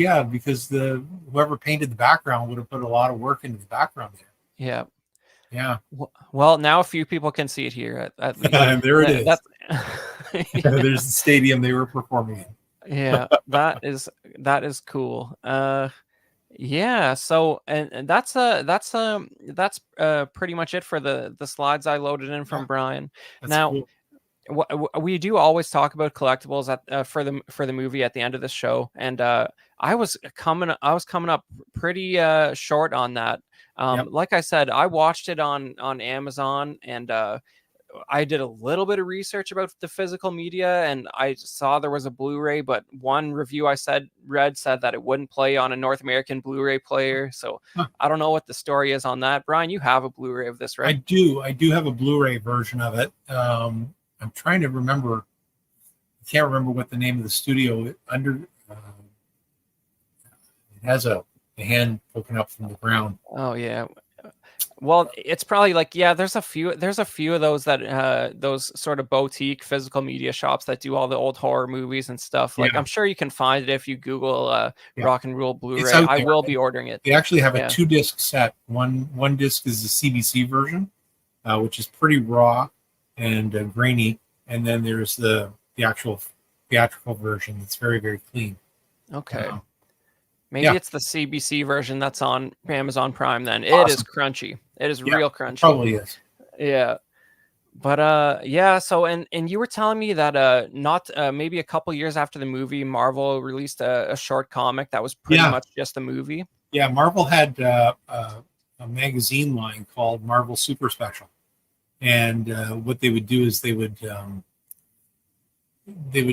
Speaker 2: whoever painted the background would have put a lot of work into the background there.
Speaker 1: Yeah.
Speaker 2: Yeah.
Speaker 1: Well, now a few people can see it here. At least.
Speaker 2: There it is. There's the stadium they were performing in.
Speaker 1: Yeah, that is cool. Yeah. So and that's pretty much it for the slides I loaded in from Brian. Now. Cool. We do always talk about collectibles for the movie at the end of the show, and I was coming up pretty short on that. Like I said, I watched it on Amazon, and I did a little bit of research about the physical media, and I saw there was a Blu-ray, but one review I read said that it wouldn't play on a North American Blu-ray player. So I don't know what the story is on that. Brian, you have a Blu-ray of this, right?
Speaker 2: I do have a Blu-ray version of it. I'm trying to remember. I can't remember what the name of the studio under. It has a hand poking up from the ground.
Speaker 1: Oh yeah. Well, it's probably like there's a few of those that those sort of boutique physical media shops that do all the old horror movies and stuff. Like I'm sure you can find it if you Google Rock and Roll Blu-ray. I will be ordering it.
Speaker 2: They actually have a 2-disc set. One disc is the CBC version, which is pretty raw and grainy, and then there's the actual theatrical version that's very, very clean.
Speaker 1: Okay. Maybe it's the CBC version that's on Amazon Prime then. It is crunchy. It is real crunchy.
Speaker 2: Probably is.
Speaker 1: Yeah. But so and you were telling me that not maybe a couple years after the movie, Marvel released a short comic that was pretty much just a movie.
Speaker 2: Yeah, Marvel had a magazine line called Marvel Super Special. And what they would do is they would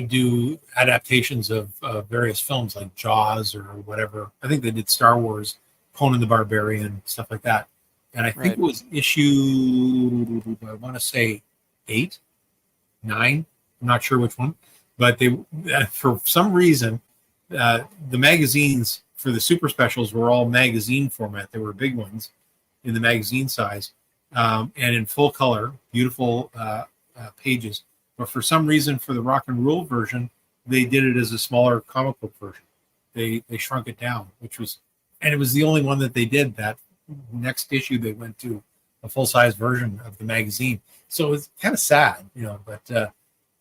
Speaker 2: do adaptations of various films like Jaws or whatever. I think they did Star Wars, Conan the Barbarian, stuff like that. And I think it was issue, I want to say 8, 9. I'm not sure which one. But they, for some reason, the magazines for the super specials were all magazine format. They were big ones in the magazine size. And in full color, beautiful pages. But for some reason, for the Rock and Roll version, they did it as a smaller comic book version. They shrunk it down, and it was the only one that they did. That next issue, they went to a full-size version of the magazine. So it's kind of sad, But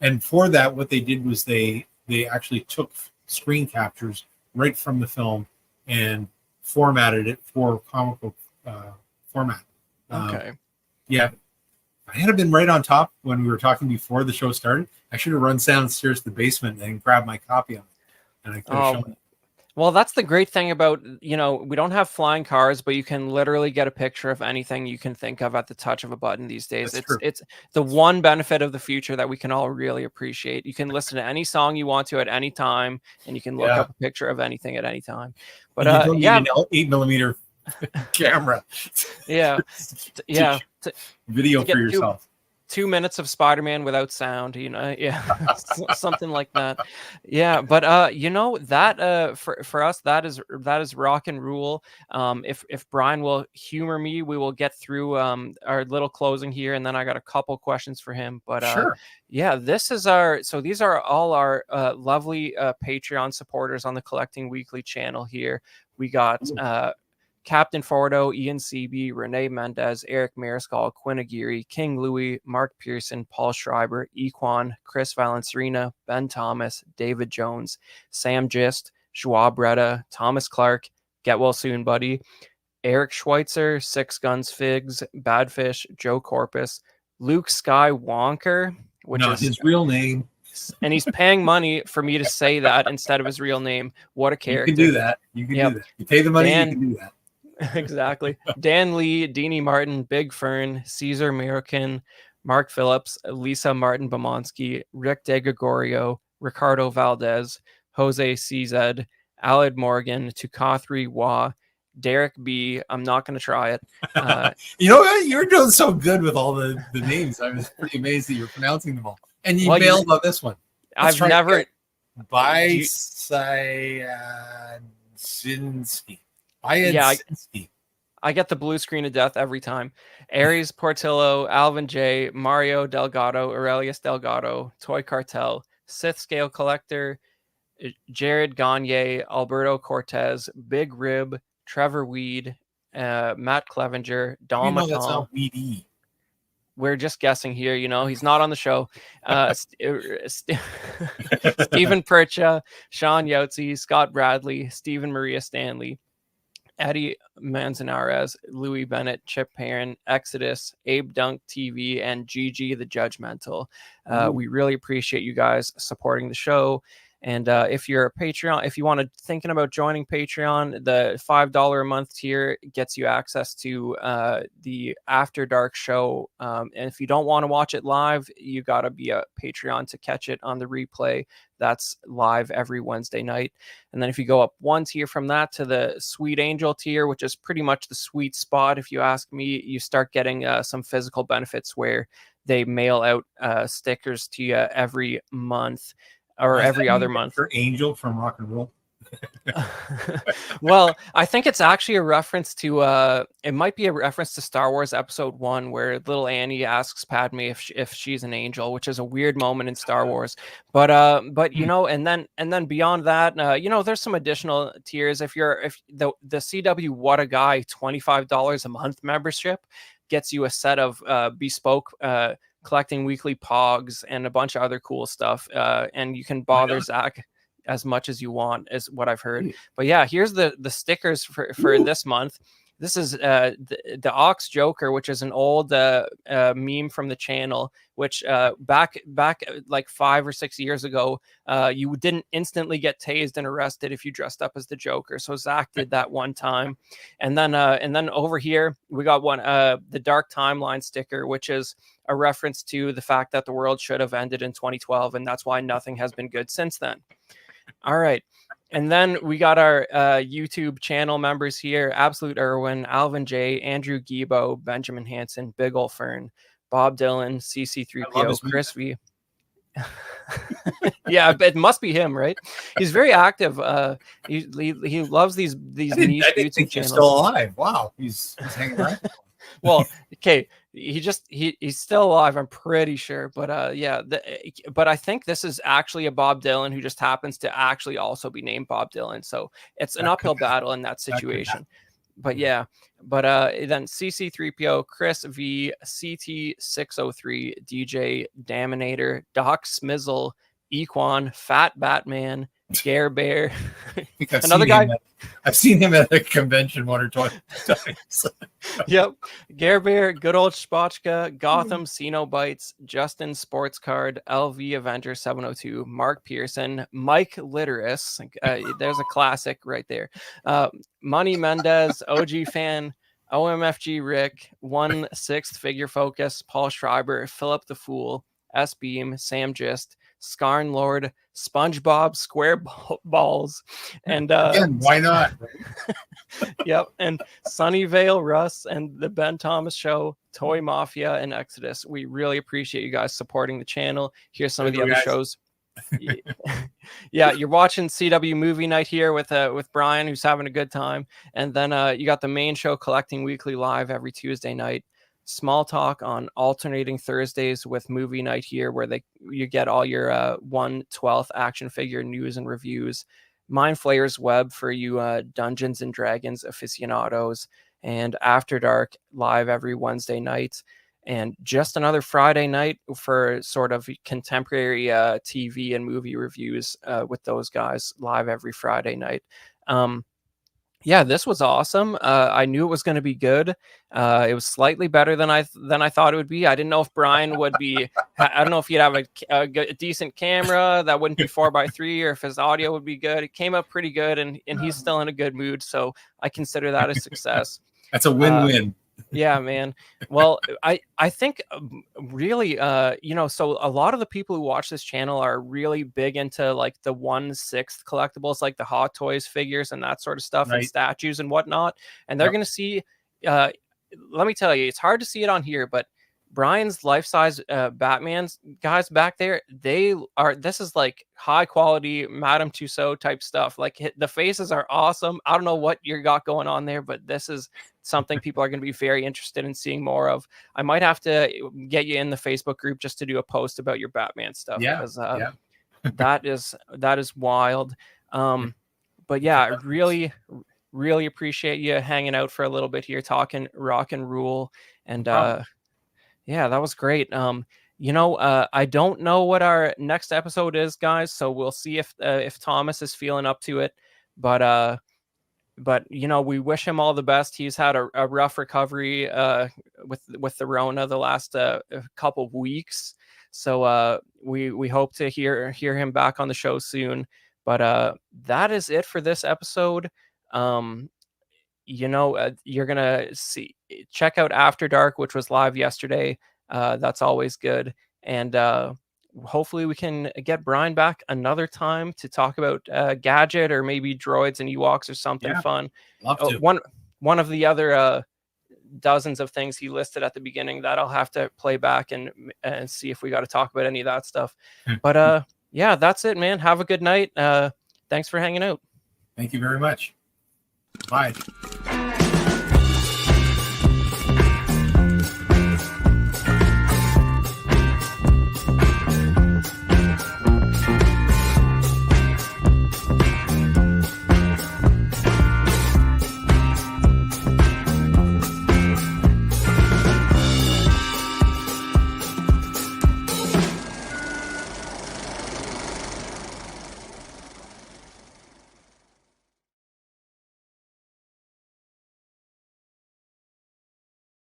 Speaker 2: and for that, what they did was they actually took screen captures right from the film and formatted it for comic book format.
Speaker 1: Okay.
Speaker 2: Yeah. I had been right on top when we were talking before the show started. I should have run downstairs to the basement and grabbed my copy of it. And I could have shown it.
Speaker 1: Well, that's the great thing about, we don't have flying cars, but you can literally get a picture of anything you can think of at the touch of a button these days.
Speaker 2: That's true.
Speaker 1: It's the one benefit of the future that we can all really appreciate. You can listen to any song you want to at any time, and you can look up a picture of anything at any time. But
Speaker 2: you don't need an 8mm camera.
Speaker 1: Yeah.
Speaker 2: Video for yourself.
Speaker 1: 2 minutes of Spider-Man without sound, something like that. Yeah, but that for us, that is rock and rule. If Brian will humor me, we will get through our little closing here, and then I got a couple questions for him. But
Speaker 2: sure.
Speaker 1: Yeah, these are all our lovely Patreon supporters on the Collecting Weekly channel here. We got Captain Fordo, Ian Seaby, Renee Mendez, Eric Mariscal, Quinn Aguirre, King Louis, Mark Pearson, Paul Schreiber, Equan, Chris Valencerina, Ben Thomas, David Jones, Sam Gist, Joao Bretta, Thomas Clark, Get Well Soon Buddy, Eric Schweitzer, Six Guns Figs, Badfish, Joe Corpus, Luke Sky Wonker, which is
Speaker 2: his real name.
Speaker 1: And he's paying money for me to say that instead of his real name. What a character.
Speaker 2: You can do that. You can do that. You pay the money, you can do that.
Speaker 1: Exactly. Dan Lee, Deanie Martin, Big Fern, Caesar American, Mark Phillips, Lisa Martin Bomonsky, Rick De Gregorio, Ricardo Valdez, Jose CZ, Aled Morgan, Tukathri Wah, Derek B. I'm not going to try it.
Speaker 2: You know what? You're doing so good with all the names. I was pretty amazed that you're pronouncing them all. And you bailed on this one.
Speaker 1: I've never.
Speaker 2: Byzinski.
Speaker 1: I get the blue screen of death every time. Aries Portillo, Alvin J, Mario Delgado, Aurelius Delgado, Toy Cartel, Sith Scale Collector, Jared Gagne, Alberto Cortez, Big Rib, Trevor Weed, Matt Clevenger, Dom
Speaker 2: That's not weedy.
Speaker 1: We're just guessing here, he's not on the show. Stephen Percha, Sean Yotzi, Scott Bradley, Stephen Maria Stanley, Eddie Manzanares, Louis Bennett, Chip Perrin, Exodus, Abe Dunk TV, and Gigi the Judgmental. We really appreciate you guys supporting the show. And if you're a Patreon, if you want to thinking about joining Patreon, the $5 a month tier gets you access to the After Dark show. And if you don't want to watch it live, you got to be a Patreon to catch it on the replay. That's live every Wednesday night. And then if you go up one tier from that to the Sweet Angel tier, which is pretty much the sweet spot, if you ask me, you start getting some physical benefits where they mail out stickers to you every month. Or every other month.
Speaker 2: For Angel from Rock and Roll.
Speaker 1: Well, I think it's actually a reference to it might be a reference to Star Wars Episode 1, where little Annie asks Padme if she's an angel, which is a weird moment in Star Wars. But and then beyond that, there's some additional tiers. If the CW What a Guy $25 a month membership gets you a set of bespoke Collecting Weekly Pogs and a bunch of other cool stuff, and you can bother Zach as much as you want, is what I've heard. But yeah, here's the stickers for this month. This is the Ox Joker, which is an old meme from the channel, which back like 5 or 6 years ago, you didn't instantly get tased and arrested if you dressed up as the Joker. So Zach did that one time. And then over here, we got one, the Dark Timeline sticker, which is a reference to the fact that the world should have ended in 2012. And that's why nothing has been good since then. All right. And then we got our YouTube channel members here: Absolute Irwin, Alvin J, Andrew Gibo, Benjamin Hansen, Big Ol' Fern, Bob Dylan, CC3PO, Chris V. Yeah, it must be him, right? He's very active. He loves these niche YouTube channels.
Speaker 2: Still alive. Wow, he's hanging around.
Speaker 1: Well, okay, he's still alive, I'm pretty sure, but but I think this is actually a Bob Dylan who just happens to actually also be named Bob Dylan, so it's an uphill battle in that situation. But yeah, but then CC3PO, Chris V, CT603, DJ Daminator, Doc Smizzle, Equan, Fat Batman, Gare Bear.
Speaker 2: I think
Speaker 1: Another guy.
Speaker 2: I've seen him at a convention one or twice times.
Speaker 1: Yep. Gare Bear, Good Old Spotchka, Gotham, Sino Bites, Justin Sports Card, LV Avenger 702, Mark Pearson, Mike Litteris. There's a classic right there. Money Mendez, OG Fan, OMFG Rick, 1/6 Figure Focus, Paul Schreiber, Philip the Fool, S Beam, Sam Gist, Scarn Lord, SpongeBob Square Balls, and
Speaker 2: again, why not?
Speaker 1: Yep, and Sunnyvale Russ and the Ben Thomas Show, Toy Mafia, and Exodus. We really appreciate you guys supporting the channel. Here's some of the other shows. Yeah, you're watching CW Movie Night here with Brian, who's having a good time, and then you got the main show, Collecting Weekly, live every Tuesday night. Small Talk on alternating Thursdays with Movie Night here, where you get all your 1/12 action figure news and reviews. Mind Flayer's Web for you Dungeons and Dragons aficionados, and After Dark live every Wednesday night, and just another Friday night for sort of contemporary TV and movie reviews with those guys live every Friday night. Yeah, this was awesome. I knew it was going to be good. It was slightly better than I thought it would be. I didn't know if Brian would be. I don't know if he'd have a decent camera that wouldn't be 4x3, or if his audio would be good. It came up pretty good, and he's still in a good mood, so I consider that a success.
Speaker 2: That's a win-win.
Speaker 1: Yeah, man. Well, I think really, so a lot of the people who watch this channel are really big into like the 1/6 collectibles, like the Hot Toys figures and that sort of stuff,
Speaker 2: Right.
Speaker 1: and statues and whatnot. And they're going to see, let me tell you, it's hard to see it on here, but Brian's life-size Batman's guys back there, this is like high quality Madame Tussauds type stuff. Like the faces are awesome. I don't know what you got going on there, but this is something people are going to be very interested in seeing more of. I might have to get you in the Facebook group just to do a post about your Batman stuff.
Speaker 2: Yeah,
Speaker 1: because that is wild. But yeah, I really appreciate you hanging out for a little bit here, talking rock and rule. And yeah, that was great. I don't know what our next episode is, guys, so we'll see if Thomas is feeling up to it. But we wish him all the best. He's had a rough recovery with the Rona the last couple of weeks. So we hope to hear him back on the show soon. But that is it for this episode. You're gonna check out After Dark, which was live yesterday. That's always good. And hopefully we can get Brian back another time to talk about Gadget, or maybe droids and Ewoks, or something fun.
Speaker 2: Love to.
Speaker 1: One of the other dozens of things he listed at the beginning that I'll have to play back and see if we got to talk about any of that stuff. But yeah, that's it, man. Have a good night. Thanks for hanging out.
Speaker 2: Thank you very much. Bye.